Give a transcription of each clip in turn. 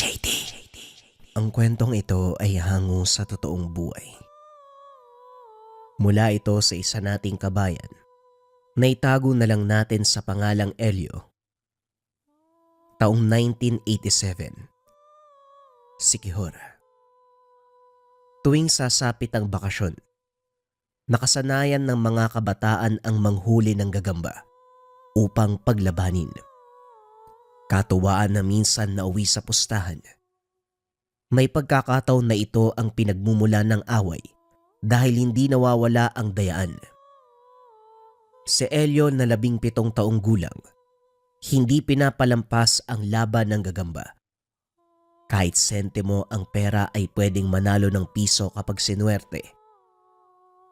JD. Ang kwentong ito ay hango sa totoong buhay. Mula ito sa isa nating kabayan na itago na lang natin sa pangalang Elio. Taong 1987. Siquijor. Tuwing sasapit ang bakasyon, nakasanayan ng mga kabataan ang manghuli ng gagamba upang paglabanin. Katuwaan na minsan nauwi sa pustahan. May pagkakataon na ito ang pinagmumula ng away dahil hindi nawawala ang dayaan. Si Elio na 17 taong gulang, hindi pinapalampas ang laban ng gagamba. Kahit sentimo ang pera ay pwedeng manalo ng piso kapag sinuwerte.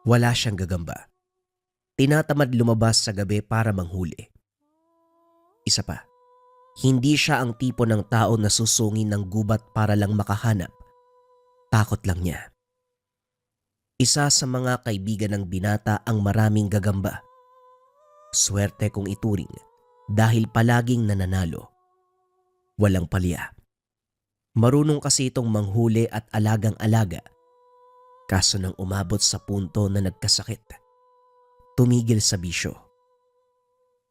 Wala siyang gagamba. Tinatamad lumabas sa gabi para manghuli. Isa pa, hindi siya ang tipo ng tao na susungin ng gubat para lang makahanap. Takot lang niya. Isa sa mga kaibigan ng binata ang maraming gagamba. Swerte kung ituring dahil palaging nananalo. Walang palya. Marunong kasi itong manghuli at alagang-alaga. Kaso nang umabot sa punto na nagkasakit, tumigil sa bisyo.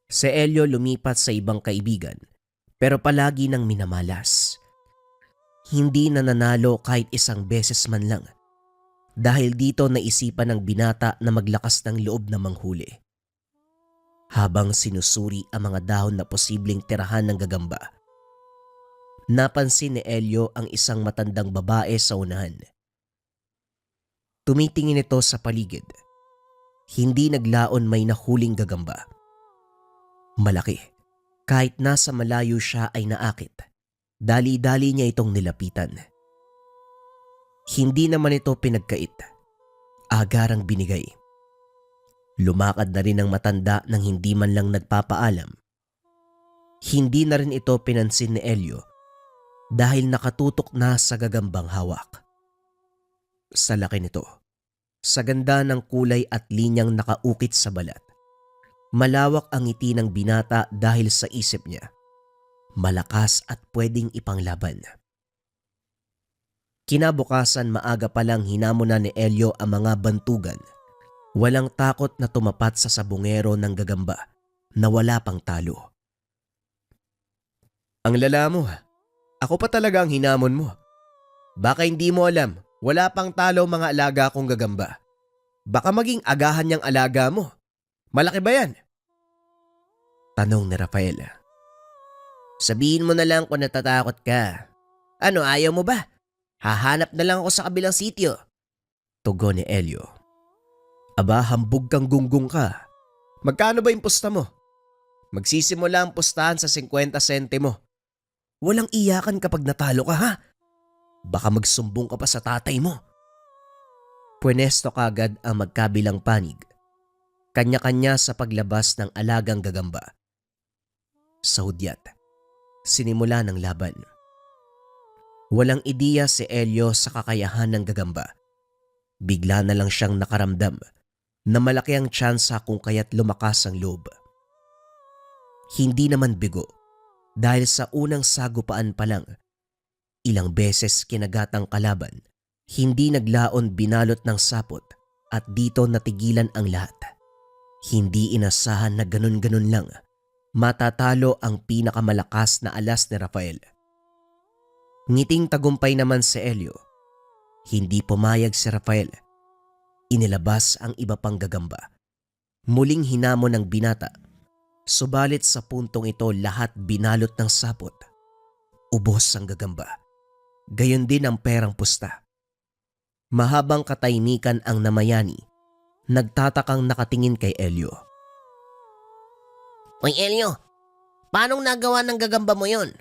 Si Elio lumipat sa ibang kaibigan pero palagi nang minamalas. Hindi nananalo kahit isang beses man lang. Dahil dito naisipan ng binata na maglakas ng loob na manghuli. Habang sinusuri ang mga dahon na posibleng tirahan ng gagamba, napansin ni Elio ang isang matandang babae sa unahan. Tumitingin ito sa paligid. Hindi naglaon may nahuling gagamba. Malaki. Kahit nasa malayo siya ay naakit. Dali-dali niya itong nilapitan. Hindi naman ito pinagkait. Agarang binigay. Lumakad na rin ang matanda nang hindi man lang nagpapaalam. Hindi na rin ito pinansin ni Elio dahil nakatutok na sa gagambang hawak. Sa laki nito, sa ganda ng kulay at linyang nakaukit sa balat, malawak ang ngiti ng binata dahil sa isip niya, malakas at pwedeng ipanglaban. Kinabukasan maaga pa lang hinamon na ni Elio ang mga bantugan. Walang takot na tumapat sa sabungero ng gagamba na wala pang talo. Ang lala mo ha. Ako pa talaga ang hinamon mo. Baka hindi mo alam, wala pang talo mga alaga kong gagamba. Baka maging agahan niyang alaga mo. Malaki ba yan? Tanong ni Rafael. Sabihin mo na lang kung natatakot ka. Ano, ayaw mo ba? Hahanap na lang ako sa kabilang sityo. Tugon ni Elio. Aba, hambog kang gunggong ka. Magkano ba yung pusta mo? Magsisimula ang pustahan sa 50 sentimo. Walang iyakan kapag natalo ka ha. Baka magsumbong ka pa sa tatay mo. Pwenesto kagad ang magkabilang panig. Kanya-kanya sa paglabas ng alagang gagamba. Sa hudyat, sinimula ng laban. Walang ideya si Elio sa kakayahan ng gagamba. Bigla na lang siyang nakaramdam na malaki ang tsansa kung kaya't lumakas ang loob. Hindi naman bigo dahil sa unang sagupaan pa lang, ilang beses kinagatang kalaban, hindi naglaon binalot ng sapot at dito natigilan ang lahat. Hindi inasahan na ganun-ganun lang matatalo ang pinakamalakas na alas ni Rafael. Ngiting tagumpay naman si Elio. Hindi pumayag si Rafael. Inilabas ang iba pang gagamba. Muling hinamon ng binata. Subalit sa puntong ito lahat binalot ng sapot. Ubos ang gagamba. Gayon din ang perang pusta. Mahabang katahimikan ang namayani. Nagtatakang nakatingin kay Elio. Oy Elio, paanong nagawa ng gagamba mo yon?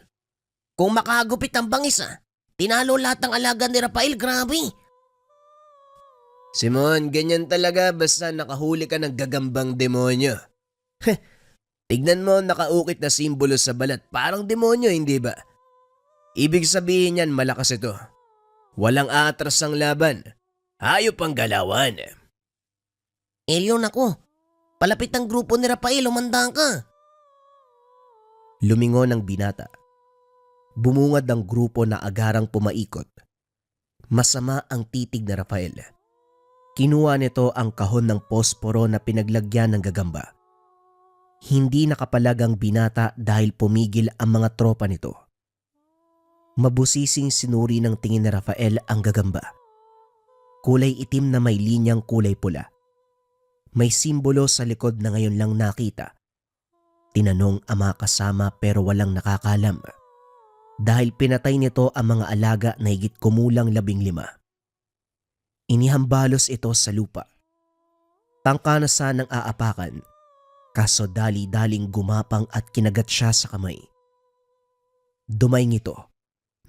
Kung makahagupit ang bangis tinalo lahat ng alaga ni Rafael, grabe. Simon, ganyan talaga basta nakahuli ka ng gagambang demonyo. Tignan mo nakaukit na simbolo sa balat, parang demonyo hindi ba? Ibig sabihin yan malakas ito. Walang atras ang laban. Hayop ang galawan. Elio, naku, palapit ang grupo ni Rafael, umandang ka. Lumingon ang binata. Bumungad ang grupo na agarang pumaikot. Masama ang titig na Rafael. Kinuha nito ang kahon ng posporo na pinaglagyan ng gagamba. Hindi nakapalag ang binata dahil pumigil ang mga tropa nito. Mabusising sinuri ng tingin ni Rafael ang gagamba. Kulay itim na may linyang kulay pula. May simbolo sa likod na ngayon lang nakita. Tinanong ang mga kasama pero walang nakakalam. Dahil pinatay nito ang mga alaga na higit kumulang 15. Inihambalos ito sa lupa. Tangka na sanang aapakan, kaso dali-daling gumapang at kinagat siya sa kamay. Dumaing ito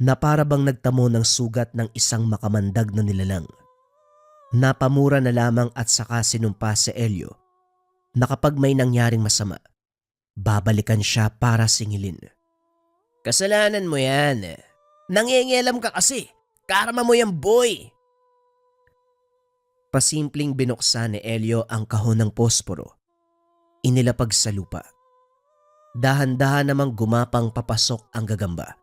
na para bang nagtamo ng sugat ng isang makamandag na nilalang. Napamura na lamang at saka sinumpa si Elio na kapag may nangyaring masama, babalikan siya para singilin. Kasalanan mo yan. Nangingialam ka kasi. Karma mo yan, boy. Pasimpleng binuksan ni Elio ang kahon ng posporo. Inilapag sa lupa. Dahan-dahan namang gumapang papasok ang gagamba.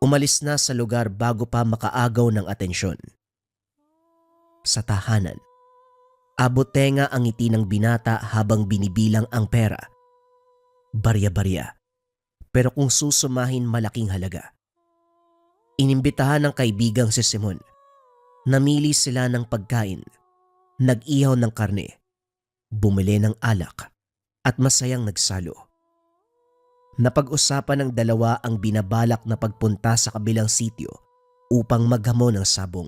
Umalis na sa lugar bago pa makaagaw ng atensyon. Sa tahanan, abot-tenga ang ngiti ng binata habang binibilang ang pera. Barya-barya. Pero kung susumahin malaking halaga. Inimbitahan ng kaibigang si Simon. Namili sila ng pagkain. Nag-ihaw ng karne. Bumili ng alak. At masayang nagsalo. Napag-usapan ng dalawa ang binabalak na pagpunta sa kabilang sityo upang maghamon ng sabong.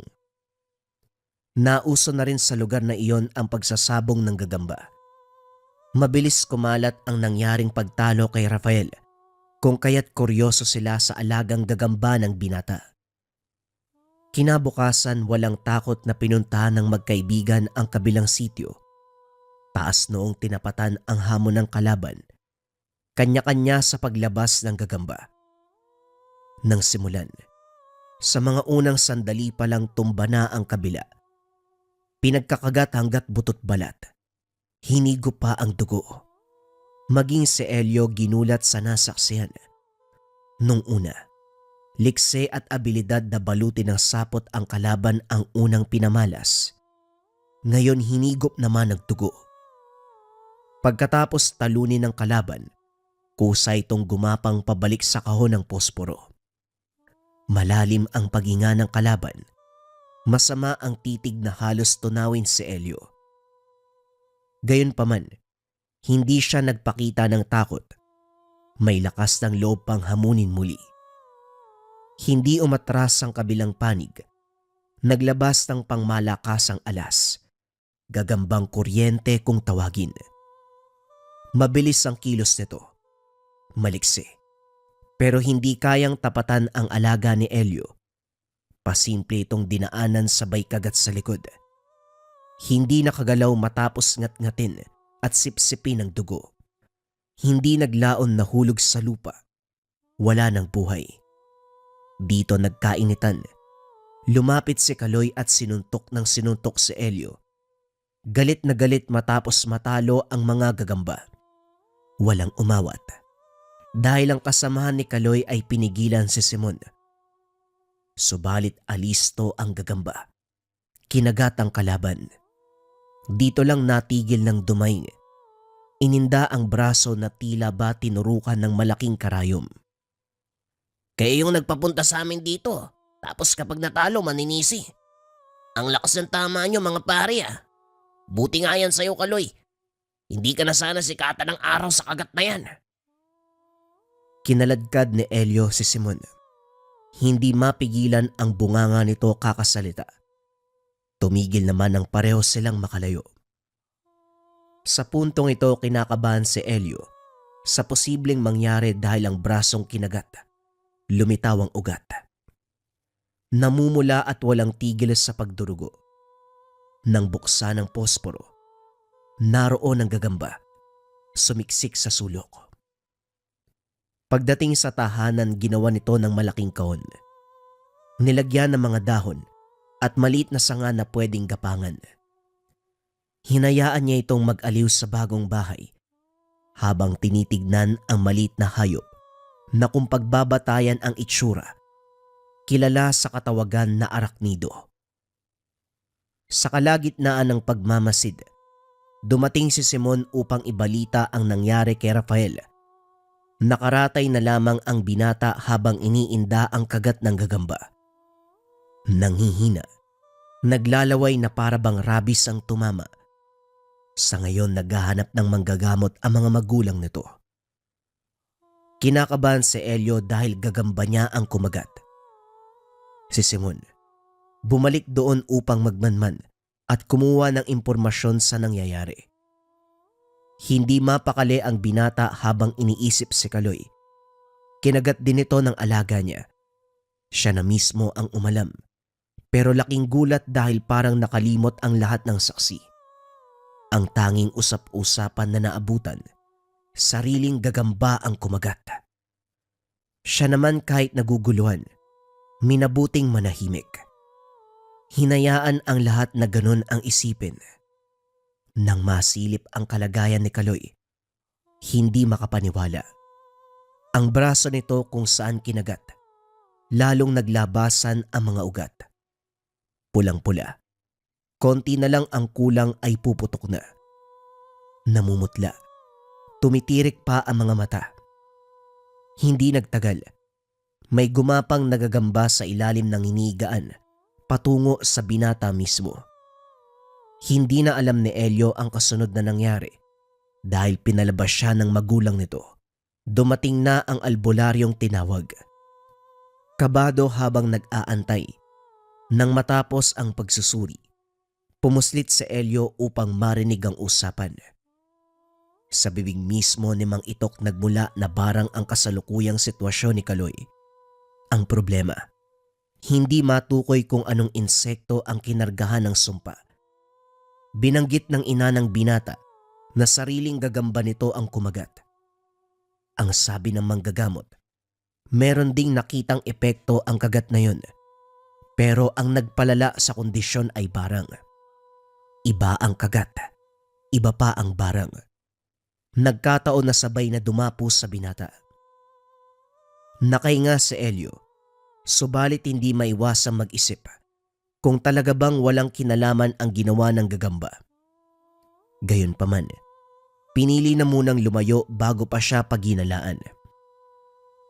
Nauso na rin sa lugar na iyon ang pagsasabong ng gagamba. Mabilis kumalat ang nangyaring pagtalo kay Rafael. Kung kaya't kuryoso sila sa alagang gagamba ng binata. Kinabukasan walang takot na pinuntahan ng magkaibigan ang kabilang sityo. Taas noong tinapatan ang hamon ng kalaban. Kanya-kanya sa paglabas ng gagamba. Nang simulan, sa mga unang sandali pa lang tumba na ang kabila. Pinagkakagat hanggat butot balat. Hinigo pa ang dugo. Maging si Elio ginulat sa nasaksihan. Nung una, likse at abilidad na balutin ng sapot ang kalaban ang unang pinamalas. Ngayon hinigop naman ng dugo. Pagkatapos talunin ng kalaban, kusa itong gumapang pabalik sa kahon ng posporo. Malalim ang paghinga ng kalaban. Masama ang titig na halos tunawin si Elio. Gayunpaman, hindi siya nagpakita ng takot. May lakas ng loob pang hamunin muli. Hindi umatras ang kabilang panig. Naglabas ng pangmalakasang alas. Gagambang kuryente kung tawagin. Mabilis ang kilos nito. Maliksi. Pero hindi kayang tapatan ang alaga ni Elio. Pasimple itong dinaanan sabay kagat sa likod. Hindi nakagalaw matapos ngat-ngatin at sipsipin ng dugo. Hindi naglaon na hulog sa lupa. Wala ng buhay. Dito nagkainitan. Lumapit si Kaloy at sinuntok ng sinuntok si Elio. Galit na galit matapos matalo ang mga gagamba. Walang umawat. Dahil ang kasamahan ni Kaloy ay pinigilan si Simon. Subalit alisto ang gagamba. Kinagat ang kalaban. Dito lang natigil ng dumaing. Ininda ang braso na tila ba tinurukan ng malaking karayom. Kayo yung nagpapunta sa amin dito. Tapos kapag natalo maninisi. Ang lakas ng tama nyo mga pare ah. Buti nga yan sa'yo Kaloy. Hindi ka na sana sikatan ng araw sa kagat na yan. Kinaladkad ni Elio si Simon. Hindi mapigilan ang bunganga nito kakasalita. Tumigil naman ang pareho silang makalayo. Sa puntong ito kinakabahan si Elio sa posibleng mangyari dahil ang brasong kinagat. Lumitaw ang ugat. Namumula at walang tigil sa pagdurugo. Nang buksan ng posporo, naroon ang gagamba, sumiksik sa sulok. Pagdating sa tahanan ginawa nito ng malaking kahon. Nilagyan ng mga dahon at maliit na sanga na pwedeng gapangan. Hinayaan niya itong mag-aliw sa bagong bahay habang tinitignan ang maliit na hayop na kung pagbabatayan ang itsura, kilala sa katawagan na araknido. Sa kalagitnaan ng pagmamasid, dumating si Simon upang ibalita ang nangyari kay Rafael. Nakaratay na lamang ang binata habang iniinda ang kagat ng gagamba. Nanghihina, naglalaway na parabang rabis ang tumama. Sa ngayon naghahanap ng manggagamot ang mga magulang nito. Kinakabahan si Elio dahil gagamba niya ang kumagat. Si Simon, bumalik doon upang magmanman at kumuha ng impormasyon sa nangyayari. Hindi mapakali ang binata habang iniisip si Kaloy. Kinagat din ito ng alaga niya. Siya na mismo ang umalam, pero laking gulat dahil parang nakalimot ang lahat ng saksi. Ang tanging usap-usapan na naabutan, sariling gagamba ang kumagat. Siya naman kahit naguguluhan, minabuting manahimik. Hinayaan ang lahat na ganun ang isipin. Nang masilip ang kalagayan ni Kaloy, hindi makapaniwala. Ang braso nito kung saan kinagat, lalong naglabasan ang mga ugat. Pulang-pula, konti na lang ang kulang ay puputok na. Namumutla, tumitirik pa ang mga mata. Hindi nagtagal, may gumapang nagagamba sa ilalim ng hinigaan patungo sa binata mismo. Hindi na alam ni Elio ang kasunod na nangyari dahil pinalabas siya ng magulang nito. Dumating na ang albularyong tinawag. Kabado habang nag-aantay, nang matapos ang pagsusuri, pumuslit si Elio upang marinig ang usapan. Sa bibig mismo ni Mang Itok nagmula na barang ang kasalukuyang sitwasyon ni Kaloy. Ang problema, hindi matukoy kung anong insekto ang kinargahan ng sumpa. Binanggit ng ina ng binata na sariling gagamba nito ang kumagat. Ang sabi ng manggagamot, meron ding nakitang epekto ang kagat na yun, pero ang nagpalala sa kondisyon ay barang. Iba ang kagat, iba pa ang barang. Nagkataon na sabay na dumapo sa binata. Nakahinga si Elio, subalit hindi maiwasang mag-isip kung talaga bang walang kinalaman ang ginawa ng gagamba. Gayunpaman, pinili na munang lumayo bago pa siya paghinalaan.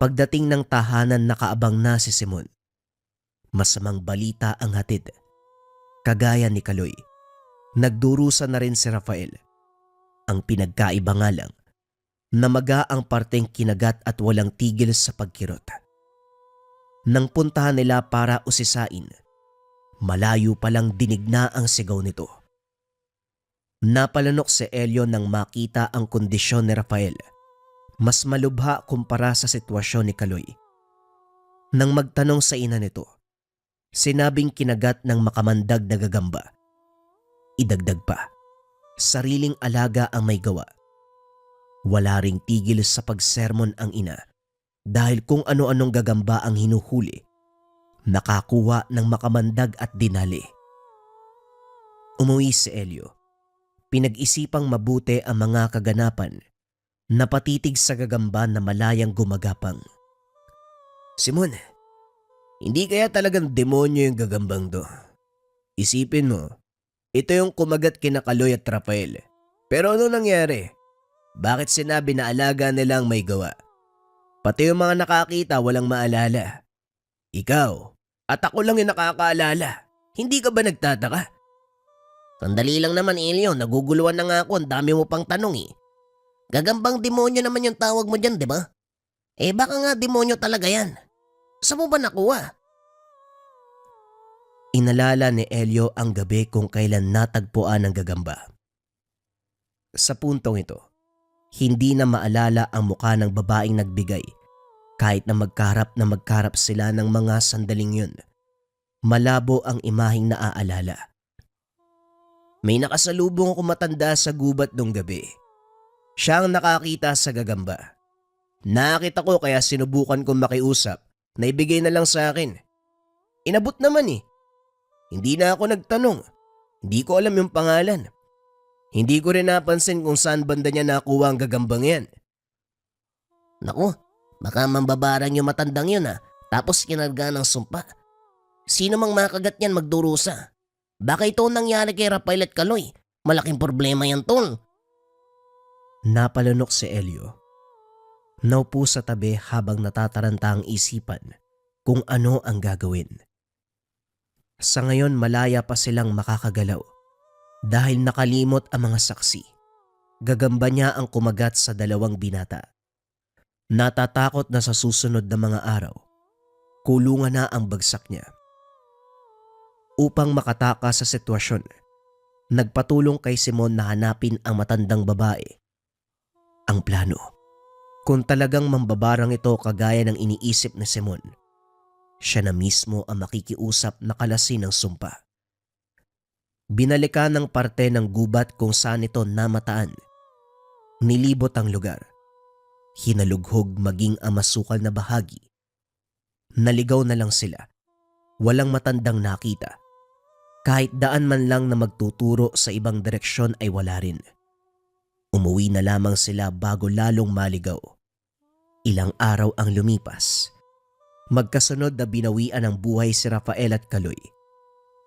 Pagdating ng tahanan nakaabang na si Simon. Masamang balita ang hatid. Kagaya ni Kaloy, nagdurusa na rin si Rafael. Ang pinagkaiba nga lang, namaga ang parteng kinagat at walang tigil sa pagkirot. Nang puntahan nila para usisain, malayo palang dinig na ang sigaw nito. Napalanok si Elio nang makita ang kondisyon ni Rafael. Mas malubha kumpara sa sitwasyon ni Kaloy. Nang magtanong sa ina nito, sinabing kinagat ng makamandag na gagamba. Idagdag pa, sariling alaga ang may gawa. Wala ring tigil sa pagsermon ang ina dahil kung ano-anong gagamba ang hinuhuli, nakakuha ng makamandag at dinali. Umuwi si Elio. Pinag-isipang mabuti ang mga kaganapan na patitig sa gagamba na malayang gumagapang. Simon, hindi kaya talagang demonyo yung gagambang to? Isipin mo, ito yung kumagat kina Kaloy at Rafael. Pero ano nangyari? Bakit sinabi na alaga nilang may gawa? Pati yung mga nakakita walang maalala. Ikaw, at ako lang yung nakakaalala. Hindi ka ba nagtataka? Sandali lang naman, Elio. Naguguluhan na nga ako. Ang dami mo pang tanong eh. Gagambang demonyo naman yung tawag mo dyan, di ba? Eh baka nga demonyo talaga yan. Saan mo ba nakuha? Inalala ni Elio ang gabi kung kailan natagpuan ang gagamba. Sa puntong ito, hindi na maalala ang mukha ng babaeng nagbigay kahit na magkarap sila ng mga sandaling yun. Malabo ang imaheng naaalala. May nakasalubong ako matanda sa gubat nung gabi. Siya ang nakakita sa gagamba. Nakita ko kaya sinubukan kong makiusap na ibigay na lang sa akin. Inabot naman eh. Hindi na ako nagtanong. Hindi ko alam yung pangalan. Hindi ko rin napansin kung saan banda niya nakuha ang gagambang yan. Naku, Baka mambabarang yung matandang yun tapos kinarga ng sumpa. Sino mang makagat yan magdurusa. Baka ito ang nangyari kay Rafael at Kaloy. Malaking problema yan, tol. Napalunok si Elio. Naupo sa tabi habang natataranta ang isipan kung ano ang gagawin. Sa ngayon malaya pa silang makakagalaw dahil nakalimot ang mga saksi. Gagamba niya ang kumagat sa dalawang binata. Natatakot na sa susunod na mga araw, kulungan na ang bagsak niya. Upang makatakas sa sitwasyon, nagpatulong kay Simon na hanapin ang matandang babae. Ang plano, kung talagang mambabarang ito kagaya ng iniisip ni Simon, siya na mismo ang makikiusap na kalasin ng sumpa. Binalikan ng parte ng gubat kung saan ito namataan. Nilibot ang lugar. Hinalughog maging ang masukal na bahagi. Naligaw na lang sila. Walang matandang nakita. Kahit daan man lang na magtuturo sa ibang direksyon ay wala rin. Umuwi na lamang sila bago lalong maligaw. Ilang araw ang lumipas. Magkasunod na binawian ng buhay si Rafael at Kaloy.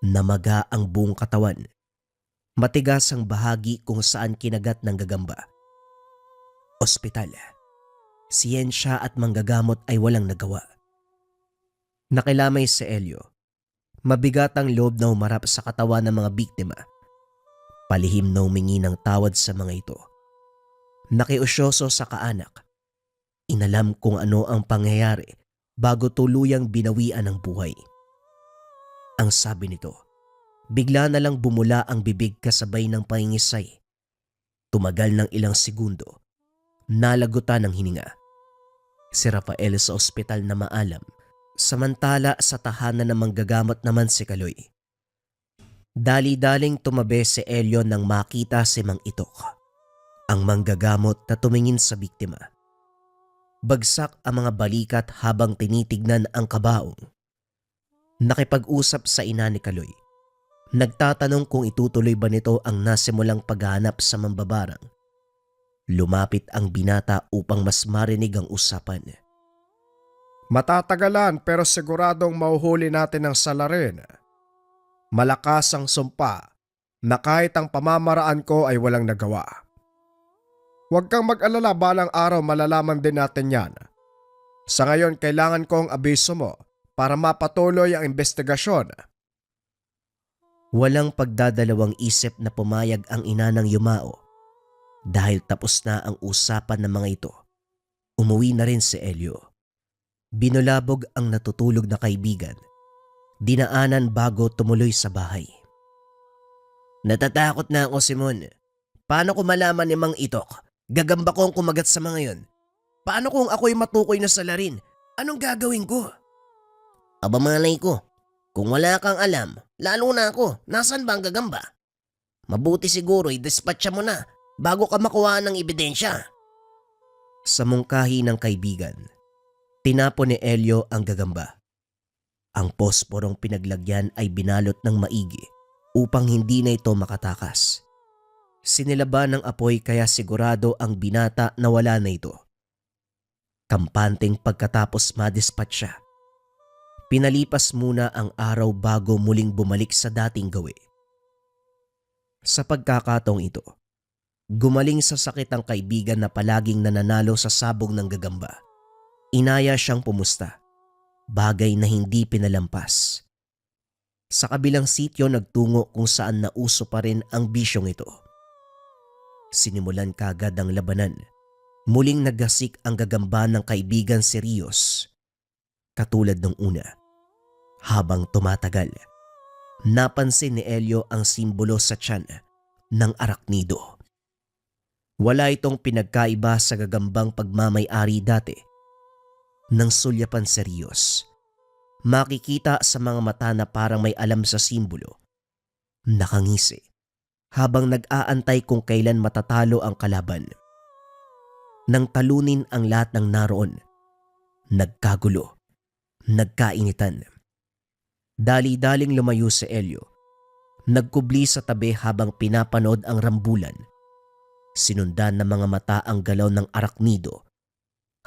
Namaga ang buong katawan. Matigas ang bahagi kung saan kinagat ng gagamba. Ospital. Siyensya at manggagamot ay walang nagawa. Nakilamay si Elio. Mabigat ang loob na humarap sa katawan ng mga biktima. Palihim na humingi ng tawad sa mga ito. Nakiusyoso sa kaanak. Inalam kung ano ang pangyayari bago tuluyang binawian ng buhay. Ang sabi nito, bigla na lang bumula ang bibig kasabay ng pangingisay. Tumagal ng ilang segundo. Nalagutan ng hininga. Si Rafael sa ospital na maalam, samantala sa tahanan ng manggagamot naman si Kaloy. Dali-daling tumabi si Elio nang makita si Mang Itok, ang manggagamot na tumingin sa biktima. Bagsak ang mga balikat habang tinitignan ang kabaong. Nakipag-usap sa ina ni Kaloy. Nagtatanong kung itutuloy ba nito ang nasimulang paghahanap sa mambabarang. Lumapit ang binata upang mas marinig ang usapan. Matatagalan pero siguradong mauhuli natin ang salarin. Malakas ang sumpa na kahit ang pamamaraan ko ay walang nagawa. Huwag kang mag-alala, balang araw malalaman din natin yan. Sa ngayon kailangan ko ang abiso mo para mapatuloy ang investigasyon. Walang pagdadalawang isip na pumayag ang ina ng yumao. Dahil tapos na ang usapan ng mga ito, umuwi na rin si Elio. Binulabog ang natutulog na kaibigan. Dinaanan bago tumuloy sa bahay. Natatakot na ako, Simon. Paano ko malaman ni Mang Itok? Gagamba ko ang kumagat sa mga yon. Paano kung ako'y matukoy na salarin? Anong gagawin ko? Aba malay ko. Kung wala kang alam, lalo na ako, nasan ba ang gagamba? Mabuti siguro i-dispatcha mo na bago ka makuha ng ebidensya. Sa mungkahi ng kaibigan, tinapon ni Elio ang gagamba. Ang posporong pinaglagyan ay binalot ng maigi upang hindi na ito makatakas. Sinilaban ng apoy kaya sigurado ang binata na wala na ito. Kampanteng pagkatapos madispatcha. Pinalipas muna ang araw bago muling bumalik sa dating gawi. Sa pagkakataong ito, gumaling sa sakit ang kaibigan na palaging nananalo sa sabog ng gagamba. Inaya siyang pumusta, bagay na hindi pinalampas. Sa kabilang sityo nagtungo kung saan nauso pa rin ang bisyong ito. Sinimulan kagad ang labanan. Muling nagasik ang gagamba ng kaibigan si Rios. Katulad ng una, habang tumatagal, napansin ni Elio ang simbolo sa tiyan ng araknido. Wala itong pinagkaiba sa gagambang pagmamay-ari dati. Nang sulyapan si Rios, makikita sa mga mata na parang may alam sa simbolo. Nakangisi habang nag-aantay kung kailan matatalo ang kalaban. Nang talunin ang lahat ng naroon, nagkagulo, nagkainitan. Dali-daling lumayo si Elio. Nagkubli sa tabi habang pinapanood ang rambulan. Sinundan ng mga mata ang galaw ng araknido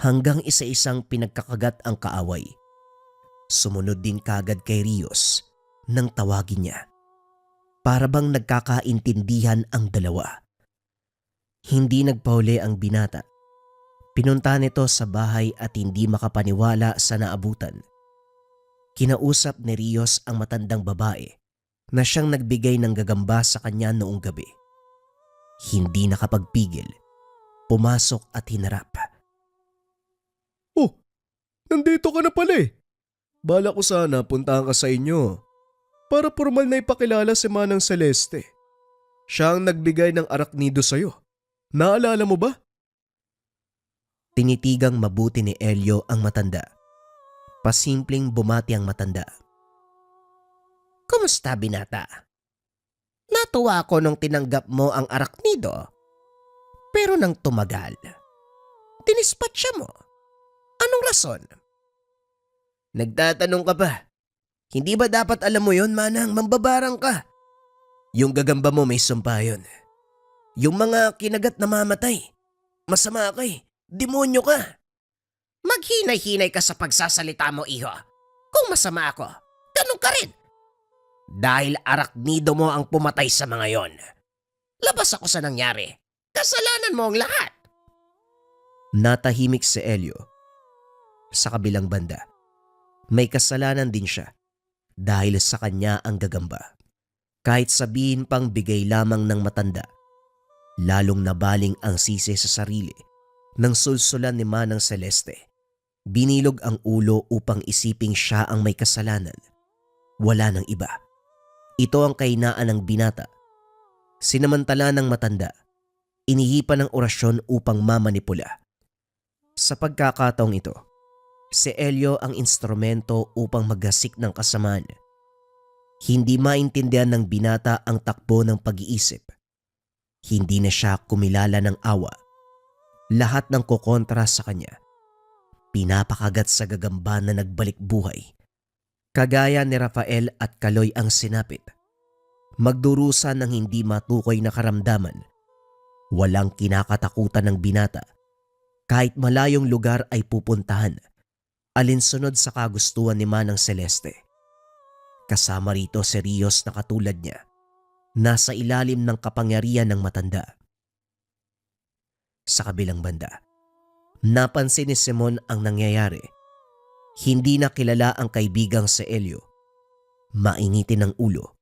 hanggang isa-isang pinagkakagat ang kaaway. Sumunod din kagad kay Rios nang tawagin niya. Para bang nagkakaintindihan ang dalawa. Hindi nagpauli ang binata. Pinunta nito sa bahay at hindi makapaniwala sa naabutan. Kinausap ni Rios ang matandang babae na siyang nagbigay ng gagamba sa kanya noong gabi. Hindi nakapagpigil. Pumasok at hinarap. Oh, nandito ka na pala eh. Bala ko sana puntahan ka sa inyo para formal na ipakilala si Manang Celeste. Siya ang nagbigay ng araknido sa'yo. Naalala mo ba? Tinitigang mabuti ni Elio ang matanda. Pasimpleng bumati ang matanda. Kumusta, binata? Natuwa ako nung tinanggap mo ang araknido. Pero nang tumagal, dinispatcha mo. Anong rason? Nagtatanong ka pa. Hindi ba dapat alam mo yon, Manang? Mambabarang ka. Yung gagamba mo may sumpa yun. Yung mga kinagat na mamatay. Masama ka eh. Demonyo ka. Maghinay-hinay ka sa pagsasalita mo, iho. Kung masama ako, ganun ka rin. Dahil araknido mo ang pumatay sa mga yon. Labas ako sa nangyari. Kasalanan mo ang lahat. Natahimik si Elio. Sa kabilang banda, may kasalanan din siya dahil sa kanya ang gagamba. Kahit sabihin pang bigay lamang ng matanda, lalong nabaling ang sisi sa sarili nang sulsulan ni Manang Celeste. Binilog ang ulo upang isiping siya ang may kasalanan. Wala nang iba. Ito ang kahinaan ng binata. Sinamantala ng matanda, inihipan ng orasyon upang mamanipula. Sa pagkakataong ito, si Elio ang instrumento upang maggasik ng kasamaan. Hindi maintindihan ng binata ang takbo ng pag-iisip. Hindi na siya kumilala ng awa. Lahat ng kukontra sa kanya, pinapakagat sa gagamba na nagbalik buhay. Kagaya ni Rafael at Kaloy ang sinapit. Magdurusa ng hindi matukoy na karamdaman. Walang kinakatakutan ng binata. Kahit malayong lugar ay pupuntahan, alinsunod sa kagustuhan ni Manang Celeste. Kasama rito si Rios na katulad niya, nasa ilalim ng kapangyarihan ng matanda. Sa kabilang banda, napansin ni Simon ang nangyayari. Hindi na kilala ang kaibigang si Elio. Mainitin ang ulo.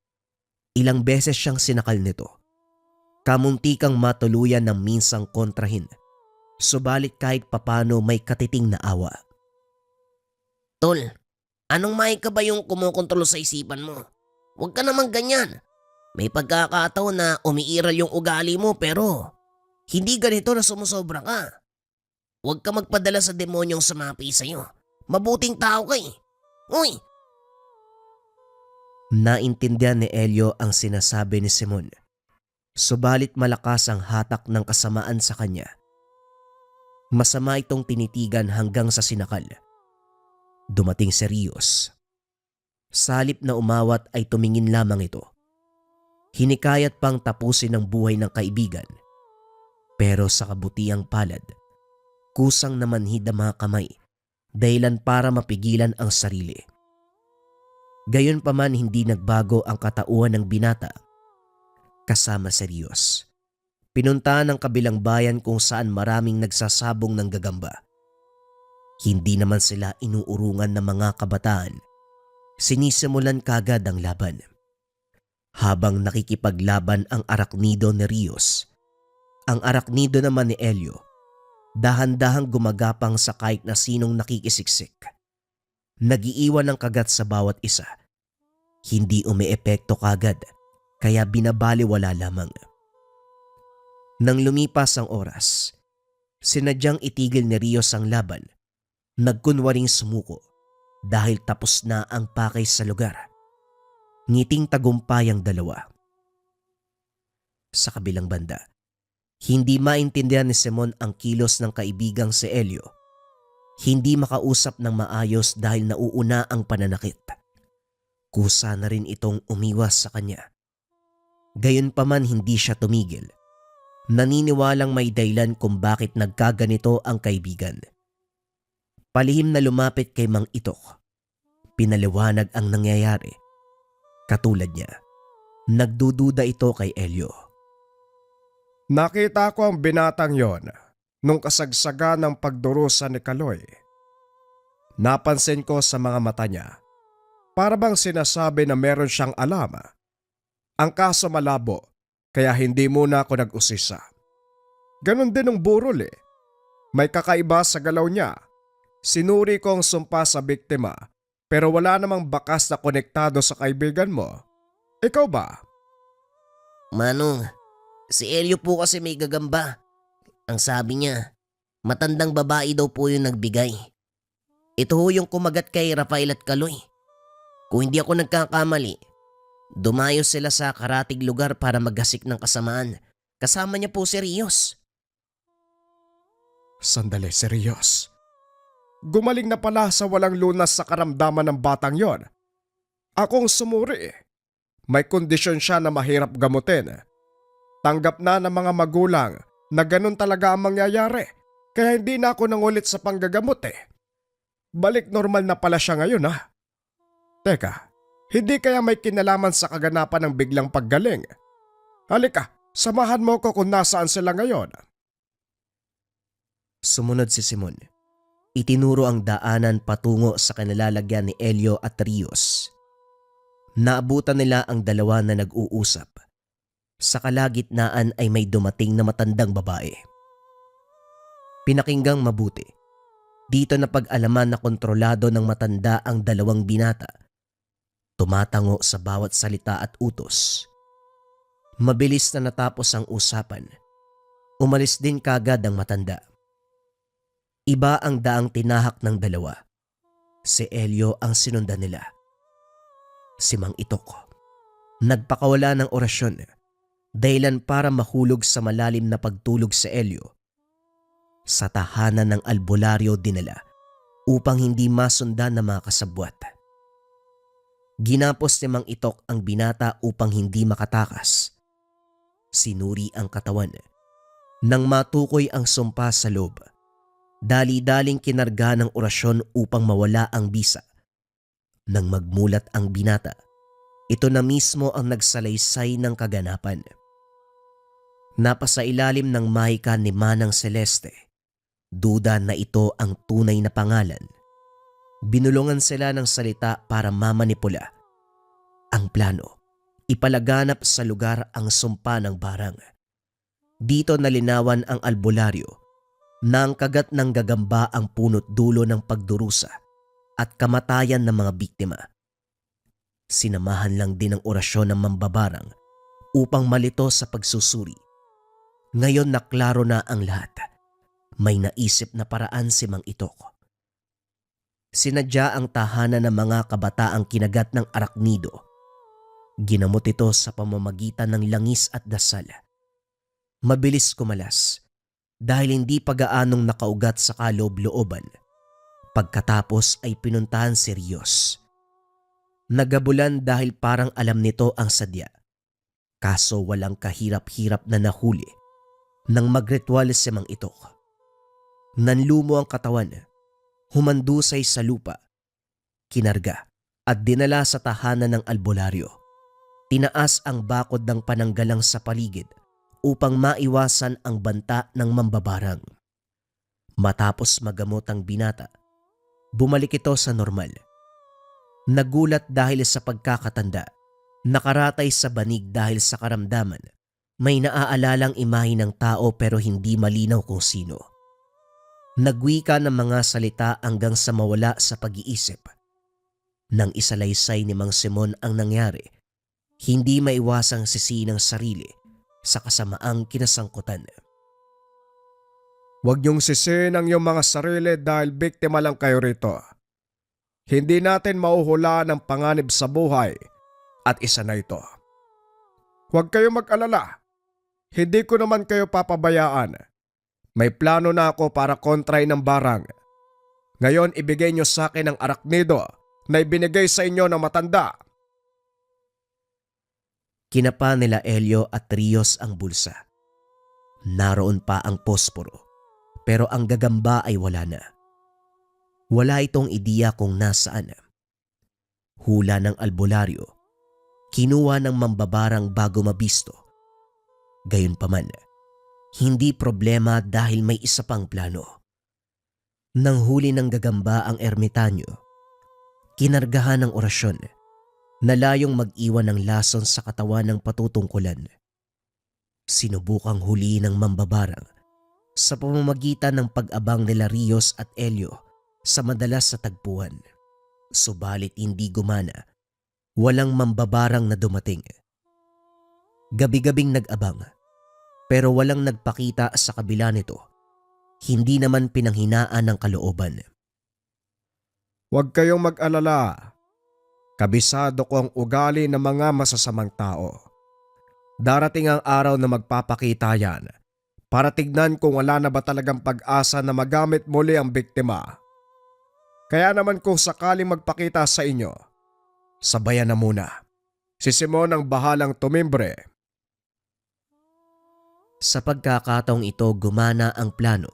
Ilang beses siyang sinakal nito. Kamuntikang matuluyan ng minsang kontrahin. Subalit kahit papano may katiting na awa. Tol, anong may ka ba yung kumukontrol sa isipan mo? Huwag ka naman ganyan. May pagkakataon na umiiral yung ugali mo pero hindi ganito na sumusobra ka. Huwag ka magpadala sa demonyong sumapi sa'yo. Mabuting tao ka eh. Uy! Naintindihan ni Elio ang sinasabi ni Simon. Subalit malakas ang hatak ng kasamaan sa kanya. Masama itong tinitigan hanggang sa sinakal. Dumating si Rios. Sa halip na umawat ay tumingin lamang ito. Hinikayat pang tapusin ang buhay ng kaibigan. Pero sa kabutiang palad, kusang namanhid ang mga kamay dahilan para mapigilan ang sarili. Gayunpaman hindi nagbago ang katauhan ng binata. Kasama si Rios, pinunta ng kabilang bayan kung saan maraming nagsasabong ng gagamba. Hindi naman sila inuurungan ng mga kabataan. Sinisimulan kagad ang laban. Habang nakikipaglaban ang araknido ni Rios, ang araknido naman ni Elio, dahan-dahang gumagapang sa kahit na sinong nakikisiksik. Nagiiwan ng kagat sa bawat isa. Hindi umiepekto kagad, kaya binabaliwala lamang. Nang lumipas ang oras, sinadyang itigil ni Rios ang laban. Nagkunwaring sumuko dahil tapos na ang pakay sa lugar. Ngiting tagumpay ang dalawa. Sa kabilang banda, hindi maintindihan ni Simon ang kilos ng kaibigang si Elio. Hindi makausap ng maayos dahil nauuna ang pananakit. Kusa na rin itong umiwas sa kanya. Gayunpaman hindi siya tumigil. Naniniwalang may dahilan kung bakit nagkaganito ang kaibigan. Palihim na lumapit kay Mang Itok. Pinaliwanag ang nangyayari. Katulad niya, nagdududa ito kay Elio. Nakita ko ang binatang yon nung kasagsaga ng pagdurusa ni Kaloy. Napansin ko sa mga mata niya, para bang sinasabi na meron siyang alam. Ang kaso malabo, kaya hindi muna ako nag-usisa. Ganon din ang burol eh. May kakaiba sa galaw niya. Sinuri ko ang sumpa sa biktima, pero wala namang bakas na konektado sa kaibigan mo. Ikaw ba? Manong, si Elio po kasi may gagamba. Ang sabi niya, matandang babae daw po yung nagbigay. Ito ho yung kumagat kay Rafael at Kaloy. Kung hindi ako nagkakamali, dumayo sila sa karatig lugar para maggasik ng kasamaan. Kasama niya po si Rios. Sandali, serious. Gumaling na pala sa walang lunas sa karamdaman ng batang yon. Akong sumuri. May kondisyon siya na mahirap gamutin. Tanggap na ng mga magulang na ganun talaga ang mangyayari. Kaya hindi na ako nangulit sa panggagamot eh. Balik normal na pala siya ngayon ha. Teka, hindi kaya may kinalaman sa kaganapan ng biglang paggaling? Halika, samahan mo ko kung nasaan sila ngayon. Sumunod si Simon. Itinuro ang daanan patungo sa kanilalagyan ni Elio at Rios. Naabutan nila ang dalawa na nag-uusap. Sa kalagitnaan ay may dumating na matandang babae. Pinakinggang mabuti. Dito na pag-alaman na kontrolado ng matanda ang dalawang binata. Tumatango sa bawat salita at utos. Mabilis na natapos ang usapan. Umalis din kagad ang matanda. Iba ang daang tinahak ng dalawa. Si Elio ang sinundan nila. Si Mang Itok. Nagpakawala ng orasyon. Dahilan para mahulog sa malalim na pagtulog si Elio. Sa tahanan ng albularyo dinala upang hindi masundan ng mga kasabwat. Ginapos ni Mang Itok ang binata upang hindi makatakas. Sinuri ang katawan. Nang matukoy ang sumpa sa loob, dali-daling kinarga ng orasyon upang mawala ang bisa. Nang magmulat ang binata, ito na mismo ang nagsalaysay ng kaganapan. Napasailalim ng mahika ni Manang Celeste. Duda na ito ang tunay na pangalan. Binulungan sila ng salita para mamanipula. Ang plano, ipalaganap sa lugar ang sumpa ng barang. Dito nalinawan ang albularyo na ang kagat ng gagamba ang punot dulo ng pagdurusa at kamatayan ng mga biktima. Sinamahan lang din ang orasyon ng mambabarang upang malito sa pagsusuri. Ngayon na klaro na ang lahat. May naisip na paraan si Mang Itok. Sinadya ang tahanan ng mga kabataang kinagat ng araknido. Ginamot ito sa pamamagitan ng langis at dasal. Mabilis kumalas dahil hindi pa gaanong nakaugat sa kaloob-looban. Pagkatapos ay pinuntahan si Rios. Nagabulan dahil parang alam nito ang sadya. Kaso walang kahirap-hirap na nahuli nang magritual si Mang Itok. Nanlumo ang katawan, humandusay sa lupa, kinarga at dinala sa tahanan ng albularyo. Tinaas ang bakod ng pananggalang sa paligid upang maiwasan ang banta ng mambabarang. Matapos magamot ang binata, bumalik ito sa normal. Nagulat dahil sa pagkakatanda, nakaratay sa banig dahil sa karamdaman. May naaalalang imahe ng tao pero hindi malinaw kung sino. Nagwika ng mga salita hanggang sa mawala sa pag-iisip. Nang isalaysay ni Mang Simon ang nangyari, hindi maiwasang sisihin ng sarili sa kasamaang kinasangkutan. Huwag niyong sisihin ang iyong mga sarili dahil biktima lang kayo rito. Hindi natin mauhulaan ang panganib sa buhay at isa na ito. Huwag kayo mag-alala. Hindi ko naman kayo papabayaan. May plano na ako para kontray ng barang. Ngayon ibigay niyo sa akin ang araknido na ibinigay sa inyo ng matanda. Kinapa nila Elio at Rios ang bulsa. Naroon pa ang posporo, pero ang gagamba ay wala na. Wala itong ideya kung nasaan. Hula ng albularyo, kinuha ng mambabarang bago mabisto. Gayunpaman, hindi problema dahil may isa pang plano. Nang huli ng gagamba ang ermitanyo, kinargahan ng orasyon na layong mag-iwan ng lason sa katawan ng patutungkulan. Sinubukang huliin ng mambabarang sa pamamagitan ng pag-abang nila Rios at Elio sa madalas sa tagpuan. Subalit hindi gumana. Walang mambabarang na dumating. Gabi-gabing nag-abang, pero walang nagpakita sa kabila nito. Hindi naman pinanghinaan ng kalooban. Huwag kayong mag-alala. Kabisado ko ang ugali ng mga masasamang tao. Darating ang araw na magpapakita yan para tignan kung wala na ba talagang pag-asa na magamit muli ang biktima. Kaya naman kung sakaling magpakita sa inyo, sabayan na muna. Si Simon ang bahalang tumimbre. Sa pagkakataong ito gumana ang plano.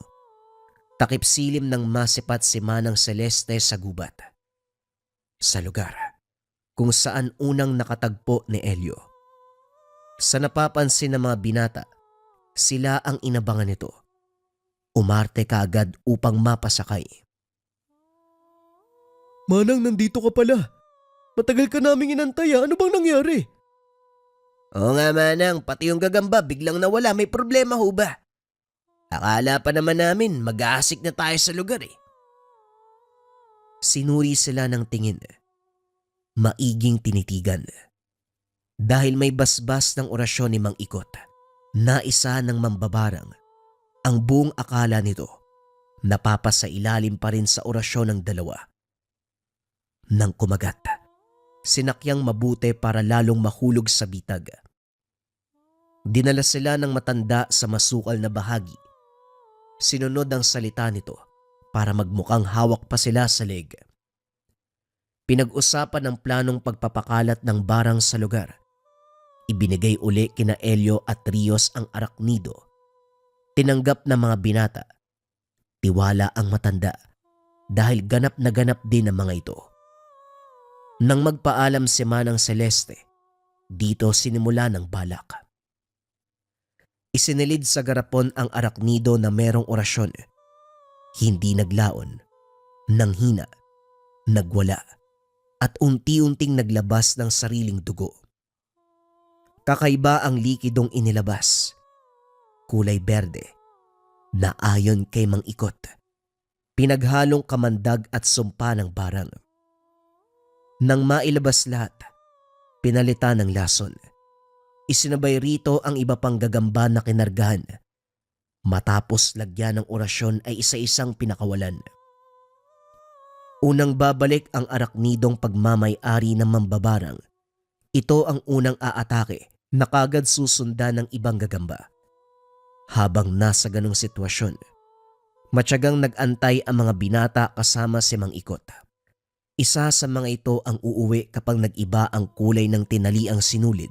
Takip silim ng masipat si Manang Celeste sa gubat. Sa lugar kung saan unang nakatagpo ni Elio. Sa napapansin ng mga binata, sila ang inabangan nito. Umarte kaagad upang mapasakay. Manang, nandito ka pala. Matagal ka naming inantay. Ano bang nangyari? Oo nga Manang, pati yung gagamba biglang nawala. May problema ho ba? Akala pa naman namin mag-aasik na tayo sa lugar eh. Sinuri sila ng tingin. Maiging tinitigan. Dahil may basbas ng orasyon ni Mang Ikot na isa ng mambabarang, ang buong akala nito napapasa ilalim pa rin sa orasyon ng dalawa. Nang kumagat, sinakyang mabuti para lalong mahulog sa bitag. Dinala sila ng matanda sa masukal na bahagi. Sinunod ang salita nito para magmukhang hawak pa sila sa leg. Pinag-usapan ang planong pagpapakalat ng barang sa lugar. Ibinigay uli kina Elio at Rios ang araknido. Tinanggap ng mga binata. Tiwala ang matanda dahil ganap na ganap din ang mga ito. Nang magpaalam si Manang Celeste, dito sinimula ng balak. Isinilid sa garapon ang araknido na merong orasyon. Hindi naglaon, nanghina, nagwala, at unti-unting naglabas ng sariling dugo. Kakaiba ang likidong inilabas. Kulay berde, na ayon kay Mang Ikot, pinaghalong kamandag at sumpa ng barang. Nang mailabas lahat, pinalitan ng lason. Isinabay rito ang iba pang gagamba na kinargahan. Matapos lagyan ng orasyon ay isa-isang pinakawalan. Unang babalik ang araknidong pagmamay-ari ng mambabarang. Ito ang unang aatake na kagad susundan ng ibang gagamba. Habang nasa ganong sitwasyon, matyagang nag-antay ang mga binata kasama si Mang Ikot. Isa sa mga ito ang uuwi kapag nag-iba ang kulay ng tinaliang sinulid.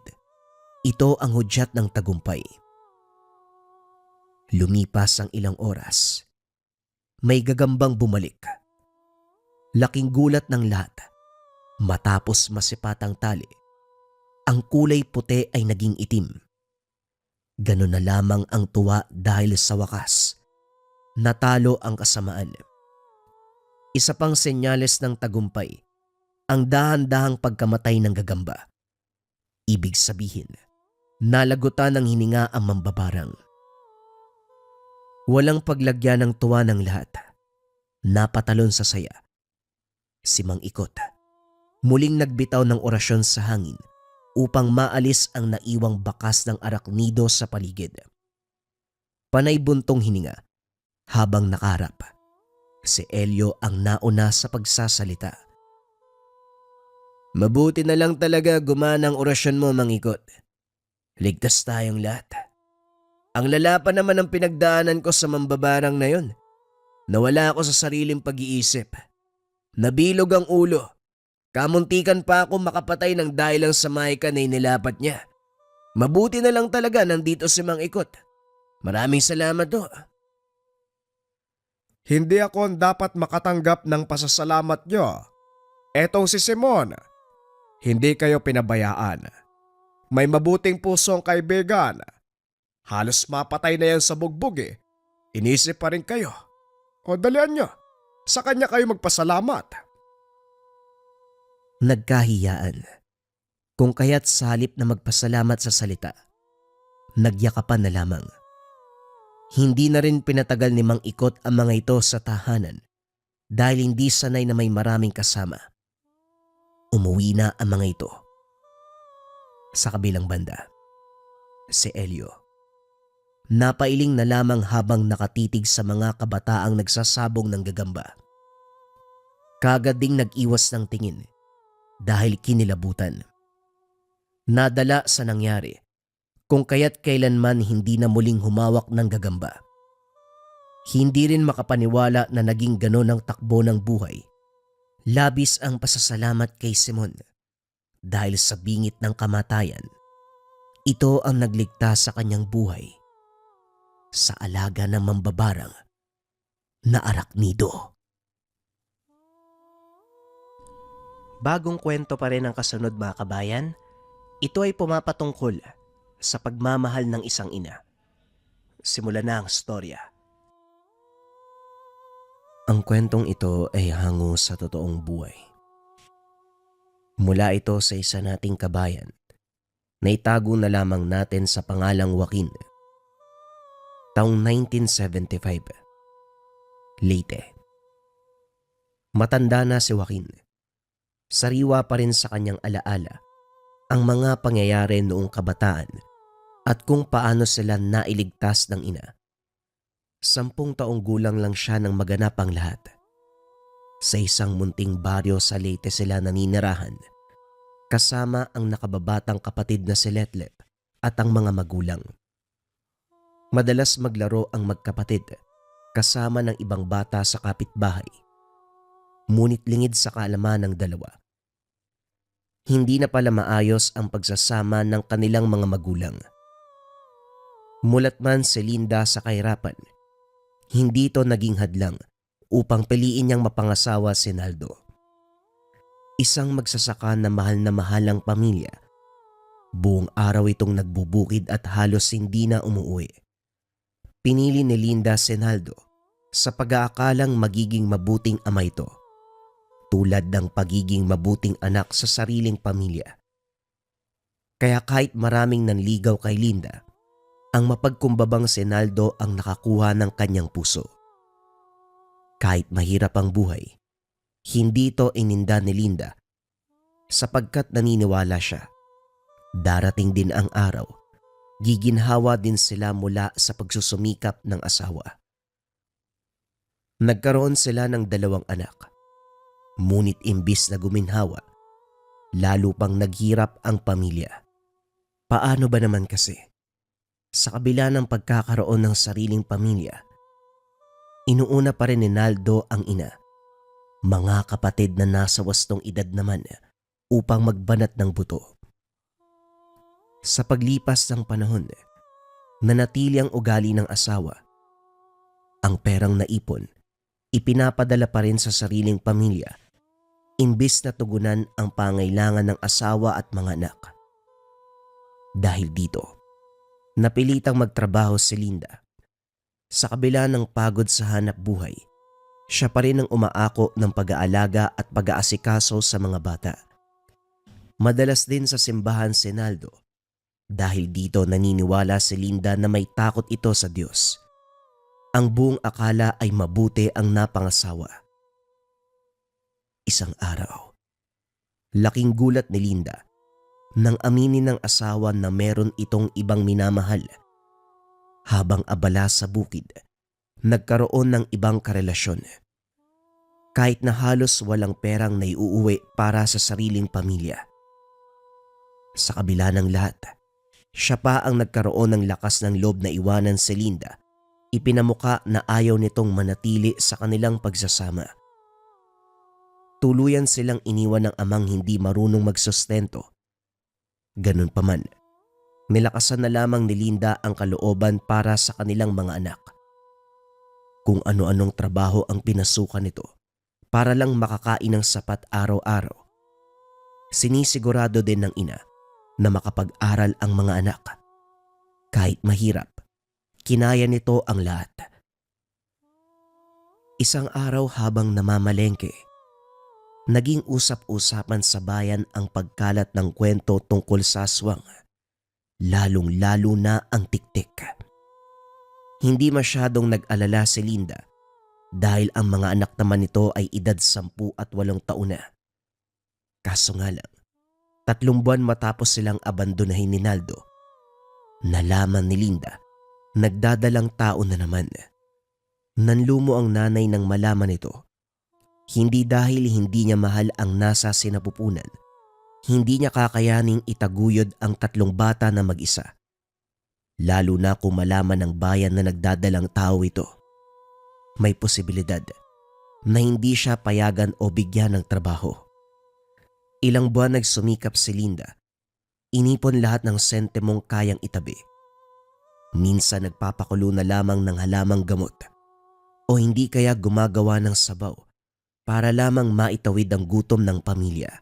Ito ang hudyat ng tagumpay. Lumipas ang ilang oras. May gagambang bumalik. Laking gulat ng lahat. Matapos masipat ang tali, ang kulay puti ay naging itim. Ganon na lamang ang tuwa dahil sa wakas, natalo ang kasamaan. Isa pang senyales ng tagumpay, ang dahan-dahang pagkamatay ng gagamba. Ibig sabihin, nalagutan ng hininga ang mambabarang. Walang paglagyan ng tuwa ng lahat. Napatalon sa saya. Si Mang Ikot, muling nagbitaw ng orasyon sa hangin upang maalis ang naiwang bakas ng araknido sa paligid. Panay buntong hininga habang nakaharap. Si Elio ang nauna sa pagsasalita. Mabuti na lang talaga gumana ang orasyon mo, Mang Ikot. Ligtas tayong lahat. Ang lala pa naman ang pinagdaanan ko sa mambabarang na yon. Nawala ako sa sariling pag-iisip. Nabilog ang ulo. Kamuntikan pa ako makapatay ng dahil lang sa maika na inilapat niya. Mabuti na lang talaga nandito si Mang Ikot. Maraming salamat ho. Hindi ako ang dapat makatanggap ng pasasalamat nyo. Etong si Simon, hindi kayo pinabayaan. May mabuting pusong kaibigan. Halos mapatay na yan sa bugbog eh. Inisip pa rin kayo. O dalian nyo, sa kanya kayo magpasalamat. Nagkahiyaan. Kung kaya't sa halip na magpasalamat sa salita, nagyakapan na lamang. Hindi na rin pinatagal ni Mang Ikot ang mga ito sa tahanan dahil hindi sanay na may maraming kasama. Umuwi na ang mga ito. Sa kabilang banda, si Elio. Napailing na lamang habang nakatitig sa mga kabataang nagsasabong ng gagamba. Kaagad ding nag-iwas ng tingin dahil kinilabutan. Nadala sa nangyari kung kaya't kailanman hindi na muling humawak ng gagamba. Hindi rin makapaniwala na naging ganon ang takbo ng buhay. Labis ang pasasalamat kay Simon dahil sa bingit ng kamatayan, ito ang nagligtas sa kanyang buhay sa alaga ng mambabarang na araknido. Bagong kwento pa rin ang kasunod mga kabayan. Ito ay pumapatungkol sa pagmamahal ng isang ina. Simulan na ang storya. Ang kwentong ito ay hango sa totoong buhay. Mula ito sa isa nating kabayan na itago na lamang natin sa pangalang Joaquin. Taong 1975. Leyte. Matanda na si Joaquin. Sariwa pa rin sa kanyang alaala ang mga pangyayari noong kabataan at kung paano sila nailigtas ng ina. 10 taong gulang lang siya nang maganap ang lahat. Sa isang munting baryo sa Leyte sila naninirahan, kasama ang nakababatang kapatid na si Letlep at ang mga magulang. Madalas maglaro ang magkapatid kasama ng ibang bata sa kapitbahay. Ngunit lingid sa kaalaman ng dalawa. Hindi na pala maayos ang pagsasama ng kanilang mga magulang. Mulat man si Linda sa kahirapan, hindi ito naging hadlang upang piliin niyang mapangasawa si Naldo. Isang magsasaka na mahalang pamilya. Buong araw itong nagbubukid at halos hindi na umuwi. Pinili ni Linda si Naldo sa pag-aakalang magiging mabuting ama ito, tulad ng pagiging mabuting anak sa sariling pamilya. Kaya kahit maraming nanligaw kay Linda, ang mapagkumbabang si Naldo ang nakakuha ng kanyang puso. Kahit mahirap ang buhay, hindi ito ininda ni Linda sapagkat naniniwala siya. Darating din ang araw, giginhawa din sila mula sa pagsusumikap ng asawa. Nagkaroon sila ng 2 anak. Ngunit imbis na guminhawa, lalo pang naghirap ang pamilya. Paano ba naman kasi? Sa kabila ng pagkakaroon ng sariling pamilya, inuuna pa rin ni Naldo ang ina, mga kapatid na nasa wastong edad naman upang magbanat ng buto. Sa paglipas ng panahon, nanatili ang ugali ng asawa. Ang perang naipon, ipinapadala pa rin sa sariling pamilya, imbis na tugunan ang pangailangan ng asawa at mga anak. Dahil dito, napilitang magtrabaho si Linda. Sa kabila ng pagod sa hanap buhay, siya pa rin ang umaako ng pag-aalaga at pag-aasikaso sa mga bata. Madalas din sa simbahan si Naldo dahil dito naniniwala si Linda na may takot ito sa Diyos. Ang buong akala ay mabuti ang napangasawa. Isang araw, laking gulat ni Linda nang aminin ng asawa na meron itong ibang minamahal. Habang abala sa bukid, nagkaroon ng ibang karelasyon. Kahit na halos walang perang naiuuwi para sa sariling pamilya. Sa kabila ng lahat, siya pa ang nagkaroon ng lakas ng loob na iwanan si Linda. Ipinamuka na ayaw nitong manatili sa kanilang pagsasama. Tuluyan silang iniwan ng amang hindi marunong magsustento. Ganun pa man, nilakasan na lamang ni Linda ang kalooban para sa kanilang mga anak. kung ano-anong trabaho ang pinasukan nito para lang makakain ng sapat araw-araw. Sinisigurado din ng ina na makapag-aral ang mga anak. Kahit mahirap, kinaya nito ang lahat. Isang araw habang namamalengke, naging usap-usapan sa bayan ang pagkalat ng kwento tungkol sa aswang, lalong-lalo na ang tiktik. Hindi masyadong nag-alala si Linda dahil ang mga anak naman nito ay edad 10 at 8 taon na. Kaso nga lang, 3 buwan matapos silang abandonahin ni Naldo, nalaman ni Linda, nagdadalang tao na naman. Nanlumo ang nanay nang malaman ito. Hindi dahil hindi niya mahal ang nasa sinapupunan, hindi niya kakayaning itaguyod ang 3 bata na mag-isa. Lalo na kung malaman ng bayan na nagdadalang tao ito. May posibilidad na hindi siya payagan o bigyan ng trabaho. Ilang buwan nagsumikap si Linda. Inipon lahat ng sentimong kayang itabi. Minsan nagpapakulo na lamang ng halamang gamot o hindi kaya gumagawa ng sabaw para lamang maitawid ang gutom ng pamilya.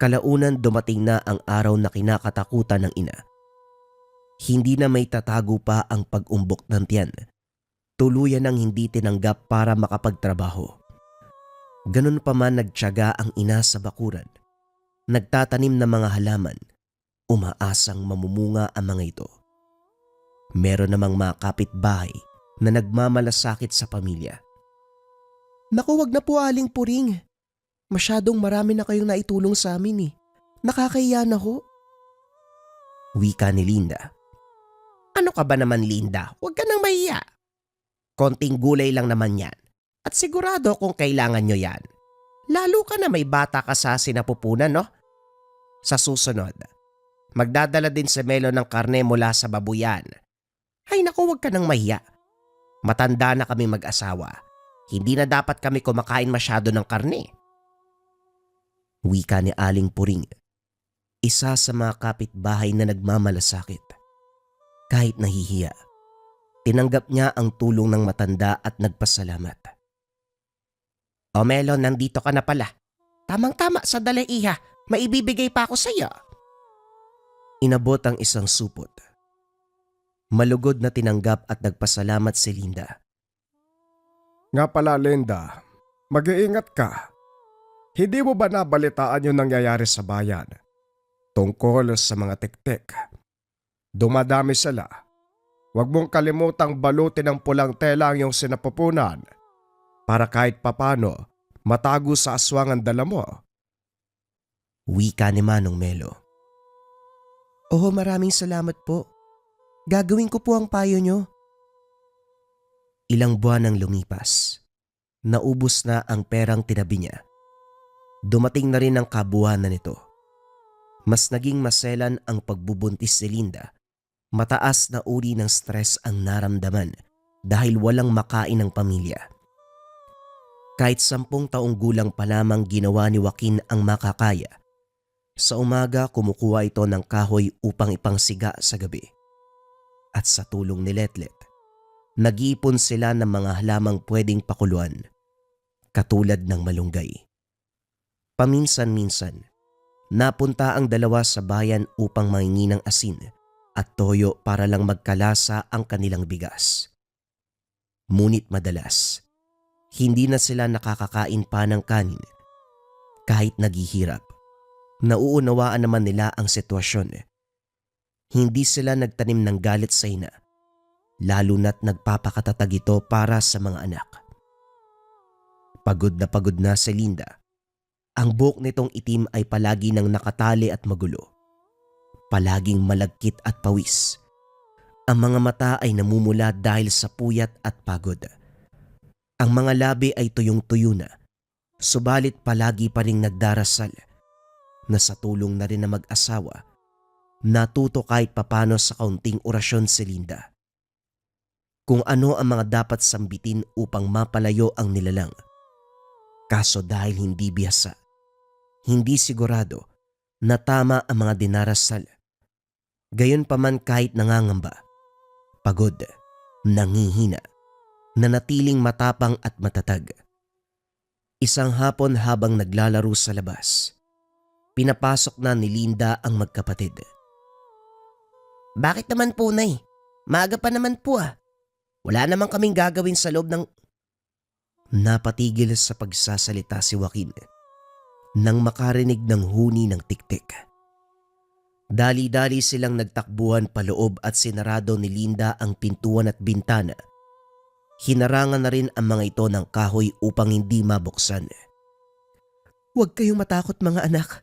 Kalaunan dumating na ang araw na kinakatakutan ng ina. Hindi na may tatago pa ang pag-umbok ng tiyan. Tuluyan ang hindi tinanggap para makapagtrabaho. Ganun pa man nagtiyaga ang ina sa bakuran. Nagtatanim ng mga halaman. Umaasang mamumunga ang mga ito. Meron namang mga kapitbahay na nagmamalasakit sa pamilya. Naku, wag na po Aling Puring. Masyadong marami na kayong naitulong sa amin eh. Nakakahiya na ho. Wika ni Linda. Ano ka ba naman Linda? Huwag ka nang mahiya. Konting gulay lang naman yan. At sigurado kung kailangan nyo yan. Lalo ka na may bata ka sa sinapupunan, no? Sa susunod, magdadala din si Melo ng karne mula sa babuyan. Ay naku, huwag ka nang mahiya. Matanda na kami mag-asawa. Hindi na dapat kami kumakain masyado ng karne. Wika ni Aling Puring, isa sa mga kapitbahay na nagmamalasakit. Kahit nahihiya, tinanggap niya ang tulong ng matanda at nagpasalamat. O Melo, nandito ka na pala. Tamang-tama sa dalaiha, maibibigay pa ako sa iyo. Inabot ang isang supot. Malugod na tinanggap at nagpasalamat si Linda. Nga pala Linda, mag-iingat ka. Hindi mo ba nabalitaan yung nangyayari sa bayan? Tungkol sa mga tiktik. Dumadami sila. Huwag mong kalimutang balutin ng pulang tela ang iyong sinapupunan para kahit papano matago sa aswang ang dala mo. Wika ni Manong Melo. Oh, maraming salamat po. Gagawin ko po ang payo nyo. Ilang buwan ang lumipas. Naubos na ang perang tinabi niya. Dumating na rin ang kabuuan nito. Mas naging maselan ang pagbubuntis ni Linda. Mataas na uri ng stress ang naramdaman dahil walang makain ng pamilya. Kahit 10 taong gulang pa lamang ginawa ni Joaquin ang makakaya. Sa umaga kumukuha ito ng kahoy upang ipangsiga sa gabi. At sa tulong ni Letlet, nag-iipon sila ng mga halamang pwedeng pakuluan, katulad ng malunggay. Paminsan-minsan, napunta ang dalawa sa bayan upang mangingi ng asin at toyo para lang magkalasa ang kanilang bigas. Ngunit madalas, hindi na sila nakakakain pa ng kanin. Kahit naghihirap, nauunawaan naman nila ang sitwasyon. Hindi sila nagtanim ng galit sa ina, lalo na't nagpapakatatag ito para sa mga anak. Pagod na si Linda. Ang buhok nitong itim ay palagi nang nakatali at magulo. Palaging malagkit at pawis. Ang mga mata ay namumula dahil sa puyat at pagod. Ang mga labi ay tuyong-tuyo na, subalit palagi pa ring nagdarasal na sa tulong na rin na mag-asawa, natuto kahit papano sa kaunting orasyon si Linda. Kung ano ang mga dapat sambitin upang mapalayo ang nilalang. Kaso dahil hindi bihasa, hindi sigurado na tama ang mga dinarasal. Gayon pa man kahit nangangamba, pagod, nangihina, nanatiling matapang at matatag. Isang hapon habang naglalaro sa labas, pinapasok na ni Linda ang magkapatid. Bakit naman po, Nay? Maaga pa naman po ah. Wala naman kaming gagawin sa loob ng... Napatigil sa pagsasalita si Joaquin nang makarinig ng huni ng tiktik. Dali-dali silang nagtakbuhan paloob at sinarado ni Linda ang pintuan at bintana. Hinarangan na rin ang mga ito ng kahoy upang hindi mabuksan. Huwag kayong matakot mga anak.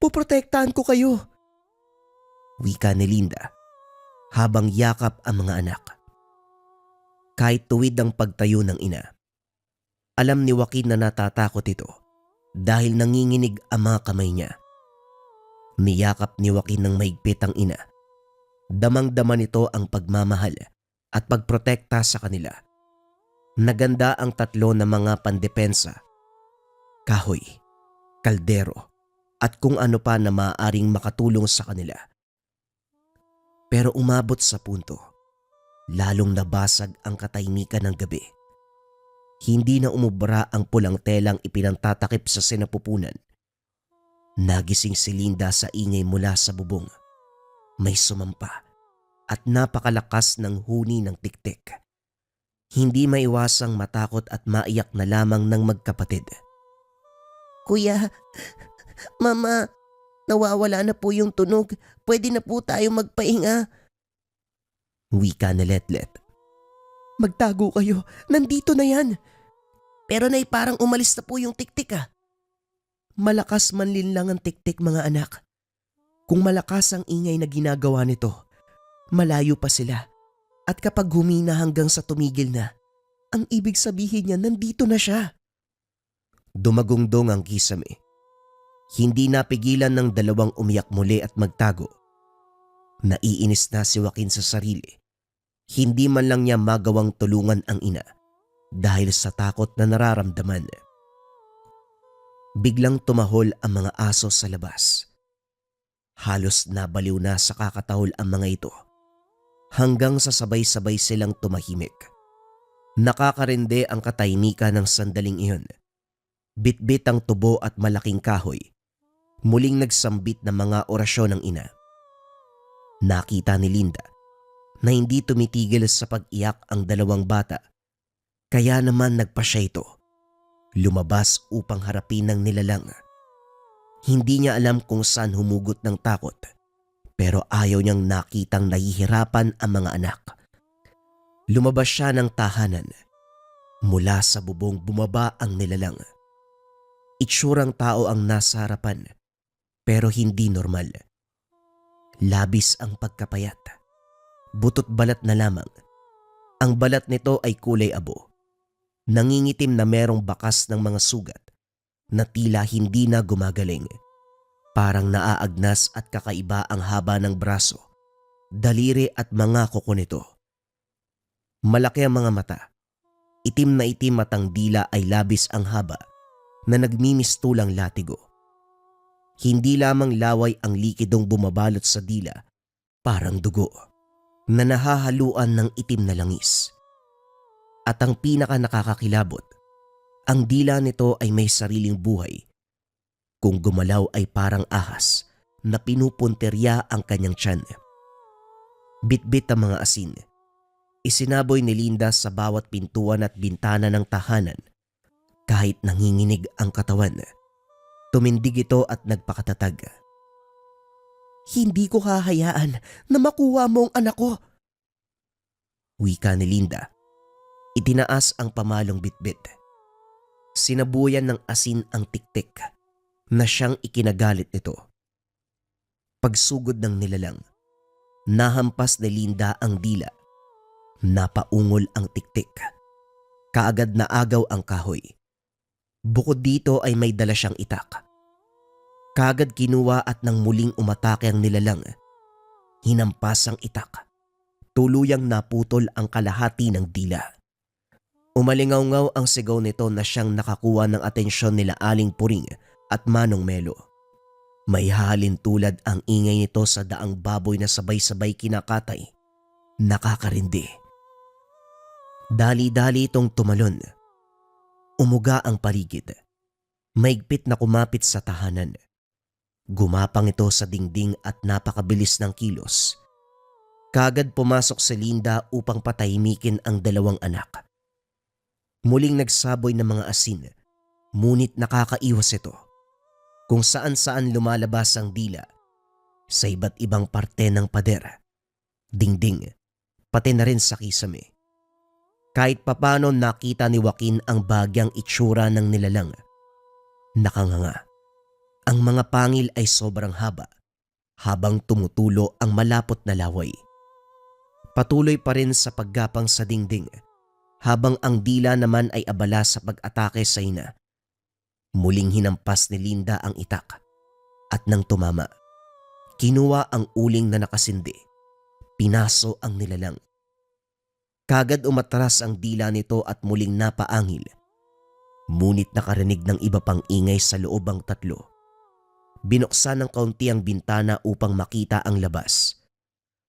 Puprotektahan ko kayo. Wika ni Linda habang yakap ang mga anak. Kahit tuwid ang pagtayo ng ina, alam ni Joaquin na natatakot ito dahil nanginginig ang mga kamay niya. Niyakap ni Joaquin ng mahigpit ang ina. Damang-dama nito ang pagmamahal at pagprotekta sa kanila. Naganda ang tatlo na mga pandepensa: kahoy, kaldero, at kung ano pa na maaaring makatulong sa kanila. Pero umabot sa punto, lalong nabasag ang katahimikan ng gabi. Hindi na umubra ang pulang telang ipinantatakip sa sinapupunan. Nagising si Linda sa ingay mula sa bubong. May sumampa at napakalakas ng huni ng tiktik. Hindi maiwasang matakot at maiyak na lamang ng magkapatid. Kuya, Mama, nawawala na po yung tunog. Pwede na po tayo magpahinga. Wika ni Letlet. Magtago kayo. Nandito na yan. Pero Nay, parang umalis na po yung tiktik ah. Malakas man lang ang tiktik mga anak. Kung malakas ang ingay na ginagawa nito, malayo pa sila. At kapag humina hanggang sa tumigil na, ang ibig sabihin niya nandito na siya. Dumagungdong ang kisame. Hindi napigilan ng dalawang umiyak muli at magtago. Naiinis na si Joaquin sa sarili. Hindi man lang niya magawang tulungan ang ina dahil sa takot na nararamdaman. Biglang tumahol ang mga aso sa labas. Halos nabaliw na sa kakatahol ang mga ito hanggang sa sabay-sabay silang tumahimik. Nakakarinde ang katahimikan ng sandaling iyon. Bitbit ang tubo at malaking kahoy. Muling nagsambit ng mga orasyon ng ina. Nakita ni Linda na hindi tumitigil sa pag-iyak ang dalawang bata. Kaya naman nagpa siya ito. Lumabas upang harapin ng nilalang. Hindi niya alam kung saan humugot ng takot, pero ayaw niyang nakitang nahihirapan ang mga anak. Lumabas siya ng tahanan. Mula sa bubong bumaba ang nilalang. Itsurang tao ang nasa harapan, pero hindi normal. Labis ang pagkapayat. Butot balat na lamang. Ang balat nito ay kulay abo. Nangingitim na merong bakas ng mga sugat na tila hindi na gumagaling. Parang naaagnas at kakaiba ang haba ng braso, daliri at mga kuko nito. Malaki ang mga mata. Itim na itim at ang dila ay labis ang haba na nagmimistulang latigo. Hindi lamang laway ang likidong bumabalot sa dila, parang dugo na nahahaluan ng itim na langis. At ang pinaka nakakakilabot, ang dila nito ay may sariling buhay. Kung gumalaw ay parang ahas na pinupunterya ang kanyang tiyan. Bitbit ang mga asin. Isinaboy ni Linda sa bawat pintuan at bintana ng tahanan. Kahit nanginginig ang katawan, tumindig ito at nagpakatatag. Hindi ko hahayaan na makuha mo ang anak ko. Wika ni Linda. Itinaas ang pamalong bitbit. Sinabuyan ng asin ang tiktik na siyang ikinagalit nito. Pagsugod ng nilalang, nahampas ni Linda ang dila. Napaungol ang tiktik. Kaagad na agaw ang kahoy. Bukod dito ay may dala siyang itak. Kaagad kinuha at nang muling umatake ang nilalang, hinampas ang itak. Tuluyang naputol ang kalahati ng dila. Umalingaw-ngaw ang sigaw nito na siyang nakakuha ng atensyon nila Aling Puring at Manong Melo. May halin tulad ang ingay nito sa daang baboy na sabay-sabay kinakatay. Nakakarindi. Dali-dali itong tumalon. Umuga ang paligid. Maigpit na kumapit sa tahanan. Gumapang ito sa dingding at napakabilis ng kilos. Kagad pumasok si Linda upang patahimikin ang dalawang anak. Muling nagsaboy ng mga asin, ngunit nakakaiwas ito. Kung saan-saan lumalabas ang dila, sa iba't ibang parte ng pader, dingding, pati na rin sa kisame. Kahit papano nakita ni Joaquin ang bagyang itsura ng nilalang. Nakanganga. Ang mga pangil ay sobrang haba, habang tumutulo ang malapot na laway. Patuloy pa rin sa paggapang sa dingding, habang ang dila naman ay abala sa pag-atake sa ina. Muling hinampas ni Linda ang itak, at nang tumama, kinuha ang uling na nakasindi. Pinaso ang nilalang. Kagad umatras ang dila nito at muling napaangil. Ngunit nakarinig ng iba pang ingay sa loob ang tatlo. Binuksan ng kaunti ang bintana upang makita ang labas.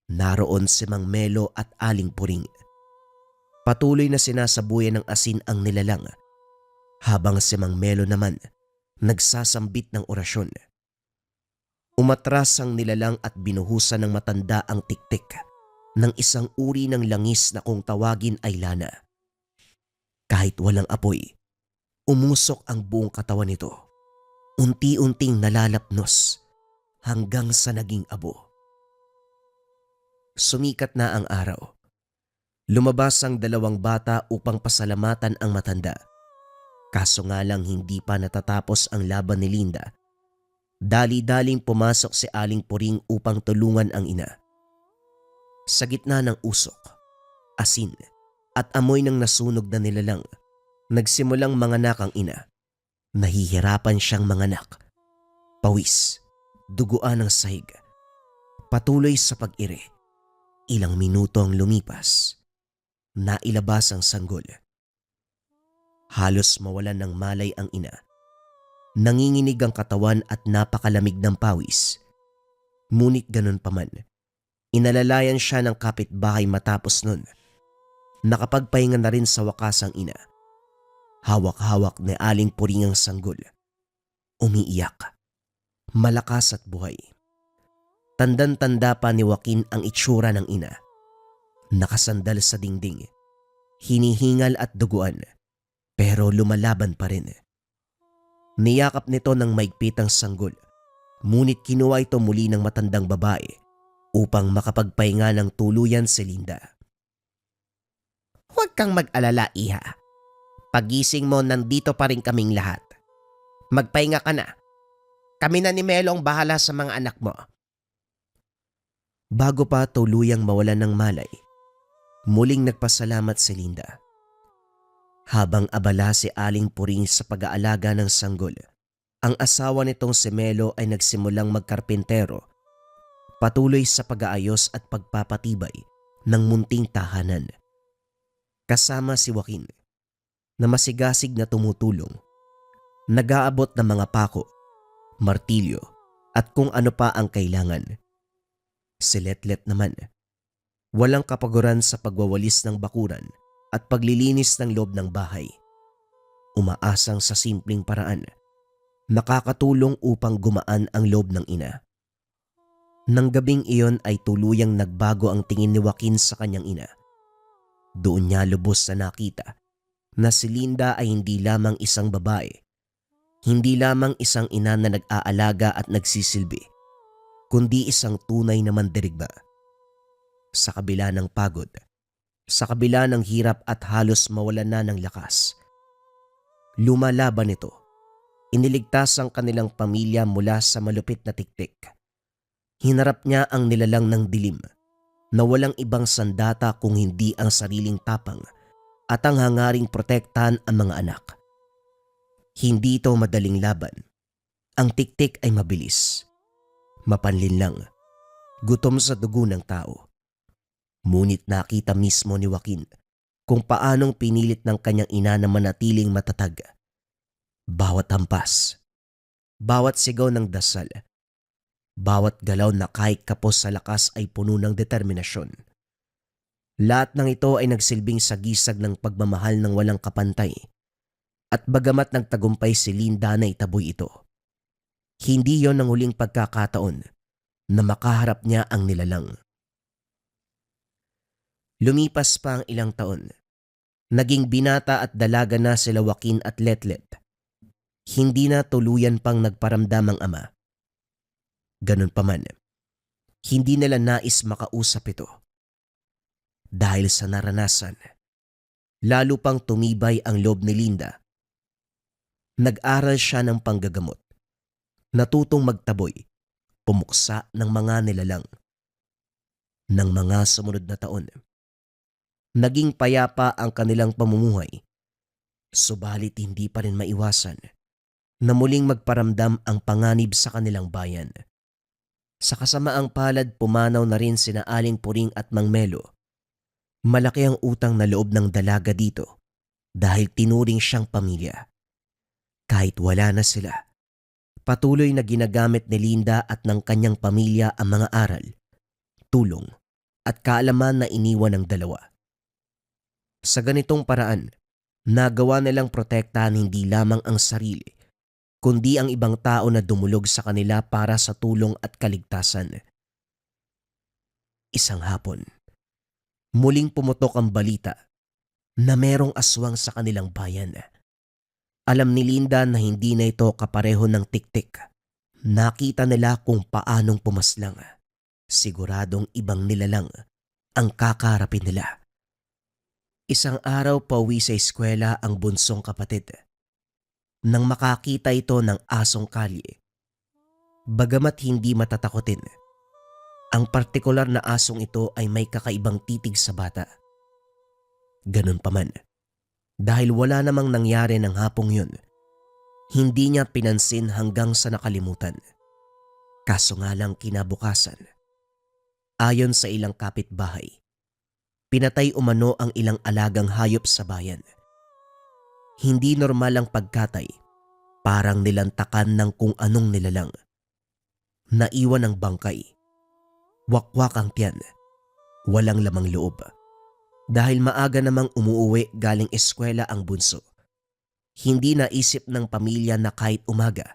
Naroon si Mang Melo at Aling Puring. Patuloy na sinasabuyan ng asin ang nilalang, habang si Mang Melo naman nagsasambit ng orasyon. Umatras ang nilalang at binuhusan ng matanda ang tiktik ng isang uri ng langis na kung tawagin ay lana. Kahit walang apoy, umusok ang buong katawan nito. Unti-unting nalalapnos hanggang sa naging abo. Sumikat na ang araw. Lumabas ang dalawang bata upang pasalamatan ang matanda. Kaso nga lang hindi pa natatapos ang laban ni Linda. Dali-daling pumasok si Aling Puring upang tulungan ang ina. Sa gitna ng usok, asin at amoy ng nasunog na nilalang, nagsimulang manganak ang ina. Nahihirapan siyang manganak. Pawis, duguan ng sahig. Patuloy sa pag-iri. Ilang minuto ang lumipas. Nailabas ang sanggol. Halos mawalan ng malay ang ina. Nanginginig ang katawan at napakalamig ng pawis. Ngunit ganun pa man, inalalayan siya ng kapitbahay matapos nun. Nakapagpahinga na rin sa wakas ang ina. Hawak-hawak ni Aling Puring ang sanggol. Umiiyak. Malakas at buhay. Tandan-tanda pa ni Joaquin ang itsura ng ina. Nakasandal sa dingding. Hinihingal at duguan. Pero lumalaban pa rin. Niyakap nito ng maigpit ang sanggol. Ngunit kinuha ito muli ng matandang babae upang makapagpahinga ng tuluyan si Linda. Huwag kang mag-alala, iha. Pagising mo, nandito pa rin kaming lahat. Magpahinga ka na. Kami na ni Melo ang bahala sa mga anak mo. Bago pa tuluyang mawalan ng malay, muling nagpasalamat si Linda. Habang abala si Aling Puring sa pag-aalaga ng sanggol, ang asawa nitong si Melo ay nagsimulang magkarpintero, patuloy sa pag-aayos at pagpapatibay ng munting tahanan. Kasama si Joaquin, na masigasig na tumutulong, nag-aabot ng mga pako, martilyo at kung ano pa ang kailangan. Si Letlet naman, walang kapaguran sa pagwawalis ng bakuran at paglilinis ng loob ng bahay. Umaasang sa simpleng paraan, nakakatulong upang gumaan ang loob ng ina. Nang gabing iyon ay tuluyang nagbago ang tingin ni Joaquin sa kanyang ina. Doon niya lubos na nakita na si Linda ay hindi lamang isang babae, hindi lamang isang ina na nag-aalaga at nagsisilbi, kundi isang tunay na mandirigma. Sa kabila ng pagod, sa kabila ng hirap at halos mawalan na ng lakas, lumalaban ito. Iniligtas ang kanilang pamilya mula sa malupit na tiktik. Hinarap niya ang nilalang ng dilim na walang ibang sandata kung hindi ang sariling tapang at ang hangaring protektahan ang mga anak. Hindi ito madaling laban. Ang tiktik ay mabilis, mapanlinlang, gutom sa dugo ng tao. Ngunit nakita mismo ni Joaquin kung paanong pinilit ng kanyang ina na manatiling matatag. Bawat hampas, bawat sigaw ng dasal, bawat galaw na kahit kapos sa lakas ay puno ng determinasyon. Lahat ng ito ay nagsilbing sagisag ng pagmamahal ng walang kapantay. At bagamat nagtagumpay si Linda na itaboy ito, hindi yon ang huling pagkakataon na makaharap niya ang nilalang. Lumipas pa ang ilang taon. Naging binata at dalaga na sila Joaquin at Letlet. Hindi na tuluyan pang nagparamdam ang ama. Ganun pa man, hindi nila nais makausap ito. Dahil sa naranasan, lalo pang tumibay ang loob ni Linda. Nag-aral siya ng panggagamot. Natutong magtaboy, pumuksa ng mga nilalang. Nang mga sumunod na taon, naging payapa ang kanilang pamumuhay. Subalit hindi pa rin maiwasan na muling magparamdam ang panganib sa kanilang bayan. Sa kasamaang palad pumanaw na rin sina Aling Puring at Mang Melo. Malaki ang utang na loob ng dalaga dito dahil tinuring siyang pamilya. Kahit wala na sila, patuloy na ginagamit ni Linda at ng kanyang pamilya ang mga aral, tulong at kaalaman na iniwan ng dalawa. Sa ganitong paraan, nagawa nilang protektahan hindi lamang ang sarili, kundi ang ibang tao na dumulog sa kanila para sa tulong at kaligtasan. Isang hapon, muling pumutok ang balita na merong aswang sa kanilang bayan. Alam ni Linda na hindi na ito kapareho ng tiktik. Nakita nila kung paanong pumaslang. Siguradong ibang nilalang ang kakarapin nila. Isang araw pauwi sa eskwela ang bunsong kapatid. Nang makakita ito ng asong kalye, bagamat hindi matatakotin, ang partikular na asong ito ay may kakaibang titig sa bata. Ganun pa man, dahil wala namang nangyari ng hapong yun, hindi niya pinansin hanggang sa nakalimutan. Kaso nga lang kinabukasan, ayon sa ilang kapitbahay, pinatay umano ang ilang alagang hayop sa bayan. Hindi normal ang pagkatay, parang nilantakan ng kung anong nilalang. Naiwan ang bangkay, wakwak ang tiyan, walang lamang loob. Dahil maaga namang umuuwi galing eskwela ang bunso, hindi naisip ng pamilya na kahit umaga,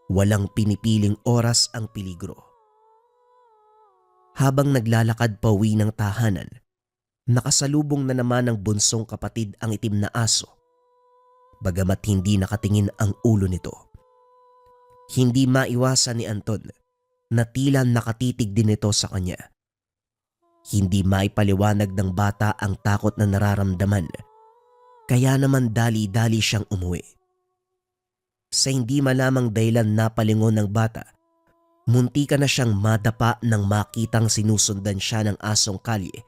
walang pinipiling oras ang peligro. Habang naglalakad pauwi ng tahanan, nakasalubong na naman ng bunsong kapatid ang itim na aso, bagamat hindi nakatingin ang ulo nito. Hindi maiwasan ni Anton na tila nakatitig din ito sa kanya. Hindi maipaliwanag ng bata ang takot na nararamdaman, kaya naman dali-dali siyang umuwi. Sa hindi malamang dahilan napalingon ng bata, muntika na siyang madapa nang makitang sinusundan siya ng asong kalye.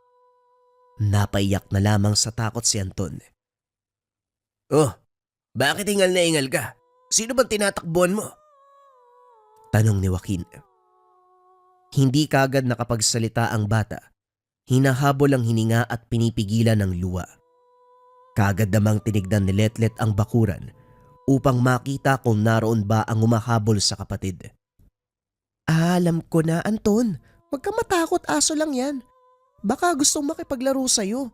Napaiyak na lamang sa takot si Anton. Oh, bakit ingal na ingal ka? Sino bang tinatakbuhan mo? Tanong ni Joaquin. Hindi kagad nakapagsalita ang bata. Hinahabol ang hininga at pinipigilan ng luha. Kagad namang tinignan ni Letlet ang bakuran upang makita kung naroon ba ang humahabol sa kapatid. Alam ko na, Anton. Huwag kang matakot, aso lang yan. Baka gustong makipaglaro sa'yo.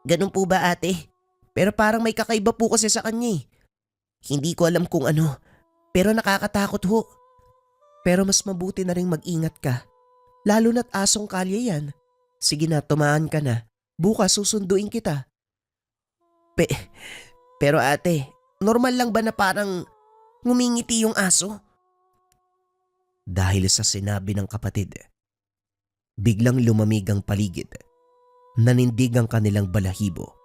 Ganun po ba, ate? Pero parang may kakaiba po kasi sa kanya eh. Hindi ko alam kung ano, pero nakakatakot ho. Pero mas mabuti na rin mag-ingat ka. Lalo na't asong kalye yan. Sige na, tumaan ka na. Bukas susunduin kita. Pero ate, normal lang ba na parang ngumingiti yung aso? Dahil sa sinabi ng kapatid, biglang lumamig ang paligid. Nanindig ang kanilang balahibo.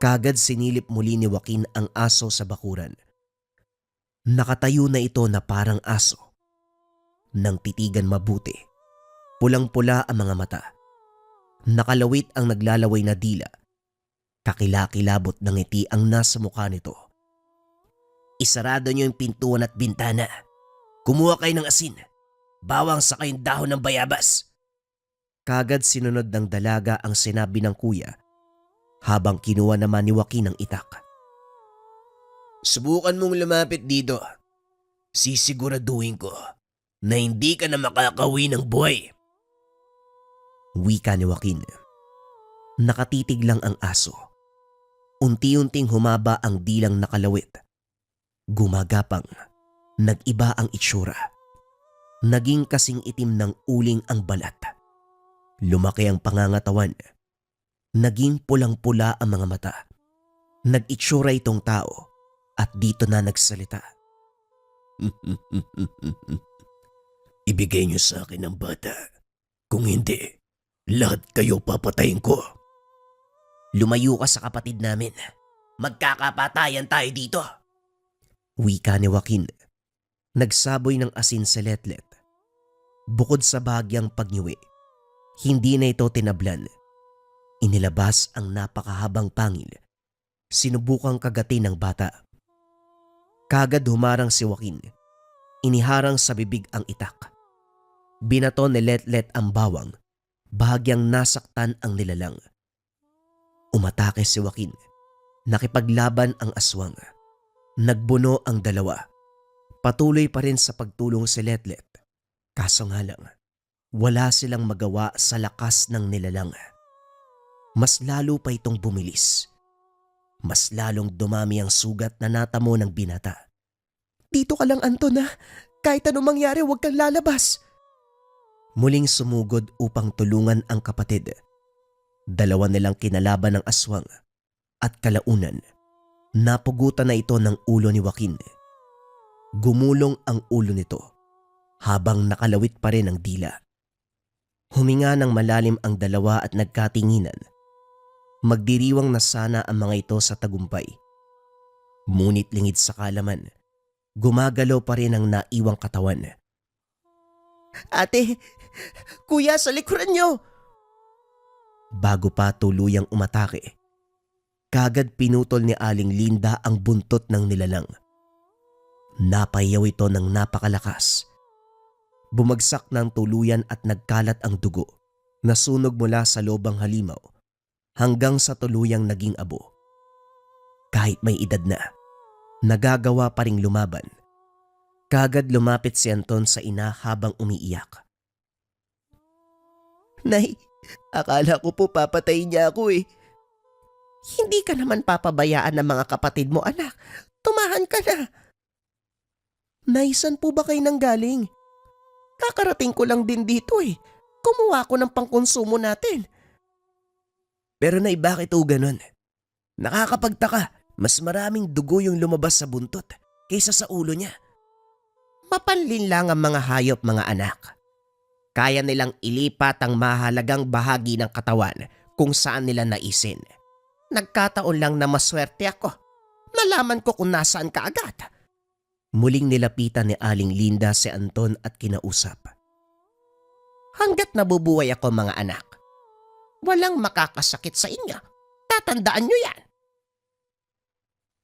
Kagad sinilip muli ni Joaquin ang aso sa bakuran. Nakatayo na ito na parang aso. Nang titigan mabuti, pulang-pula ang mga mata. Nakalawit ang naglalaway na dila. Kakilakilabot ng ngiti ang nasa mukha nito. Isarado niyo yung pintuan at bintana. Kumuha kayo ng asin. Bawang sa kayong dahon ng bayabas. Kagad sinunod ng dalaga ang sinabi ng kuya habang kinuha naman ni Joaquin ang itak. Subukan mong lumapit dito. Sisiguraduhin ko na hindi ka na makakauwi ng buhay. Wika ni Joaquin. Nakatitig lang ang aso. Unti-unting humaba ang dilang nakalawit. Gumagapang. Nag-iba ang itsura. Naging kasing itim ng uling ang balat. Lumaki ang pangangatawan. Naging pulang-pula ang mga mata. Nag-itsura itong tao at dito na nagsalita. Ibigay niyo sa akin ang bata. Kung hindi, lahat kayo papatayin ko. Lumayo ka sa kapatid namin. Magkakapatayan tayo dito. Wika ni Joaquin. Nagsaboy ng asin sa letlet. Bukod sa bahagyang pagnyuwi, hindi na ito tinablan. Inilabas ang napakahabang pangil. Sinubukang kagatin ng bata. Kagad humarang si Joaquin. Iniharang sa bibig ang itak. Binato ni Letlet ang bawang. Bahagyang nasaktan ang nilalang. Umatake si Joaquin. Nakipaglaban ang aswang. Nagbuno ang dalawa. Patuloy pa rin sa pagtulong si Letlet. Kaso nga lang, wala silang magawa sa lakas ng nilalang. Mas lalo pa itong bumilis. Mas lalong dumami ang sugat na natamo ng binata. Dito ka lang, Anton, ha? Kahit anong mangyari, huwag kang lalabas. Muling sumugod upang tulungan ang kapatid. Dalawa nilang kinalaban ng aswang at kalaunan, napugutan na ito ng ulo ni Joaquin. Gumulong ang ulo nito habang nakalawit pa rin ang dila. Huminga ng malalim ang dalawa at nagkatinginan. Magdiriwang na sana ang mga ito sa tagumpay. Ngunit lingid sa kalaman, gumagalaw pa rin ang naiwang katawan. Ate, kuya, sa likuran niyo! Bago pa tuluyang umatake, kagad pinutol ni Aling Linda ang buntot ng nilalang. Napayaw ito ng napakalakas. Bumagsak ng tuluyan at nagkalat ang dugo. Nasunog mula sa lobang halimaw hanggang sa tuluyang naging abo. Kahit may edad na, nagagawa pa ring lumaban. Kagad lumapit si Anton sa ina habang umiiyak. Nay, akala ko po papatayin niya ako eh. Hindi ka naman papabayaan ng mga kapatid mo, anak. Tumahan ka na. Nay, saan po ba kayo nanggaling? Kakarating ko lang din dito eh. Kumuha ko ng pangkonsumo natin. Pero nay, bakit o ganun? Nakakapagtaka, mas maraming dugo yung lumabas sa buntot kaysa sa ulo niya. Mapanlin lang ang mga hayop, mga anak. Kaya nilang ilipat ang mahalagang bahagi ng katawan kung saan nila naisin. Nagkataon lang na maswerte ako. Nalaman ko kung nasaan ka agad. Muling nilapitan ni Aling Linda si Anton at kinausap. Hanggat nabubuhay ako, mga anak, walang makakasakit sa inyo. Tatandaan nyo yan.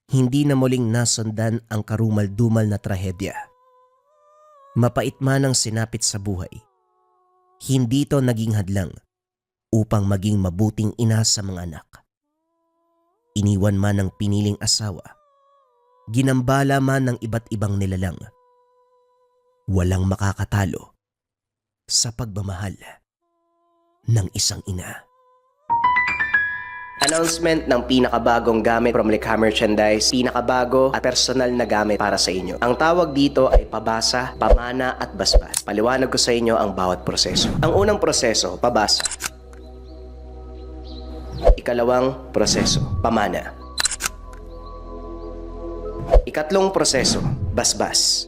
Hindi na muling nasundan ang karumal-dumal na trahedya. Mapait man ang sinapit sa buhay, hindi ito naging hadlang upang maging mabuting ina sa mga anak. Iniwan man ng piniling asawa, ginambala man ng iba't ibang nilalang. Walang makakatalo sa pagmamahal ng isang ina. Announcement ng pinakabagong gamit from Likha Merchandise. Pinakabago at personal na gamit para sa inyo. Ang tawag dito ay pabasa, pamana at basbas. Paliwanag ko sa inyo ang bawat proseso. Ang unang proseso, pabasa. Ikalawang proseso, pamana. Ikatlong proseso, basbas.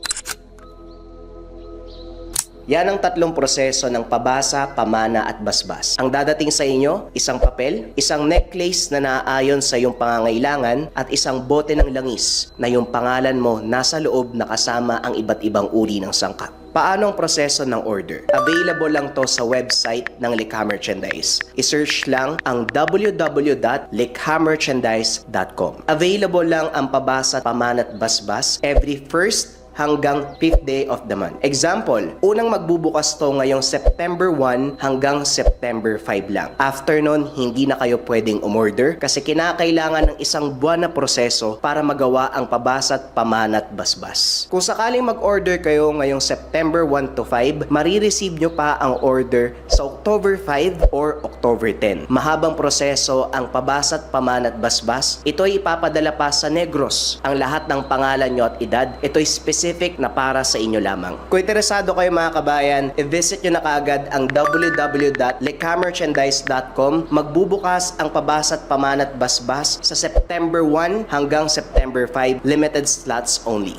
Yan ang tatlong proseso ng pabasa, pamana at basbas. Ang dadating sa inyo, isang papel, isang necklace na naaayon sa iyong pangangailangan at isang bote ng langis na yung pangalan mo nasa loob na kasama ang iba't ibang uri ng sangkap. Paano ang proseso ng order? Available lang to sa website ng Likha Merchandise. I-search lang ang www.likhamerchandise.com. Available lang ang pabasa, pamana at basbas every first hanggang 5th day of the month. Example, unang magbubukas to ngayong September 1 hanggang September 5 lang. After nun, hindi na kayo pwedeng umorder kasi kinakailangan ng isang buwan na proseso para magawa ang pabasat, pamanat, basbas. Kung sakaling mag-order kayo ngayong September 1 to 5, marireceive nyo pa ang order sa October 5 or October 10. Mahabang proseso ang pabasat, pamanat, basbas. Ito'y ipapadala pa sa Negros. Ang lahat ng pangalan nyo at edad, ito'y specific na para sa inyo lamang. Kung interesado kayo mga kabayan, i-visit nyo na kaagad ang www.lekamerchandise.com. Magbubukas ang pabasat, pamanat, basbas sa September 1 hanggang September 5. Limited slots only.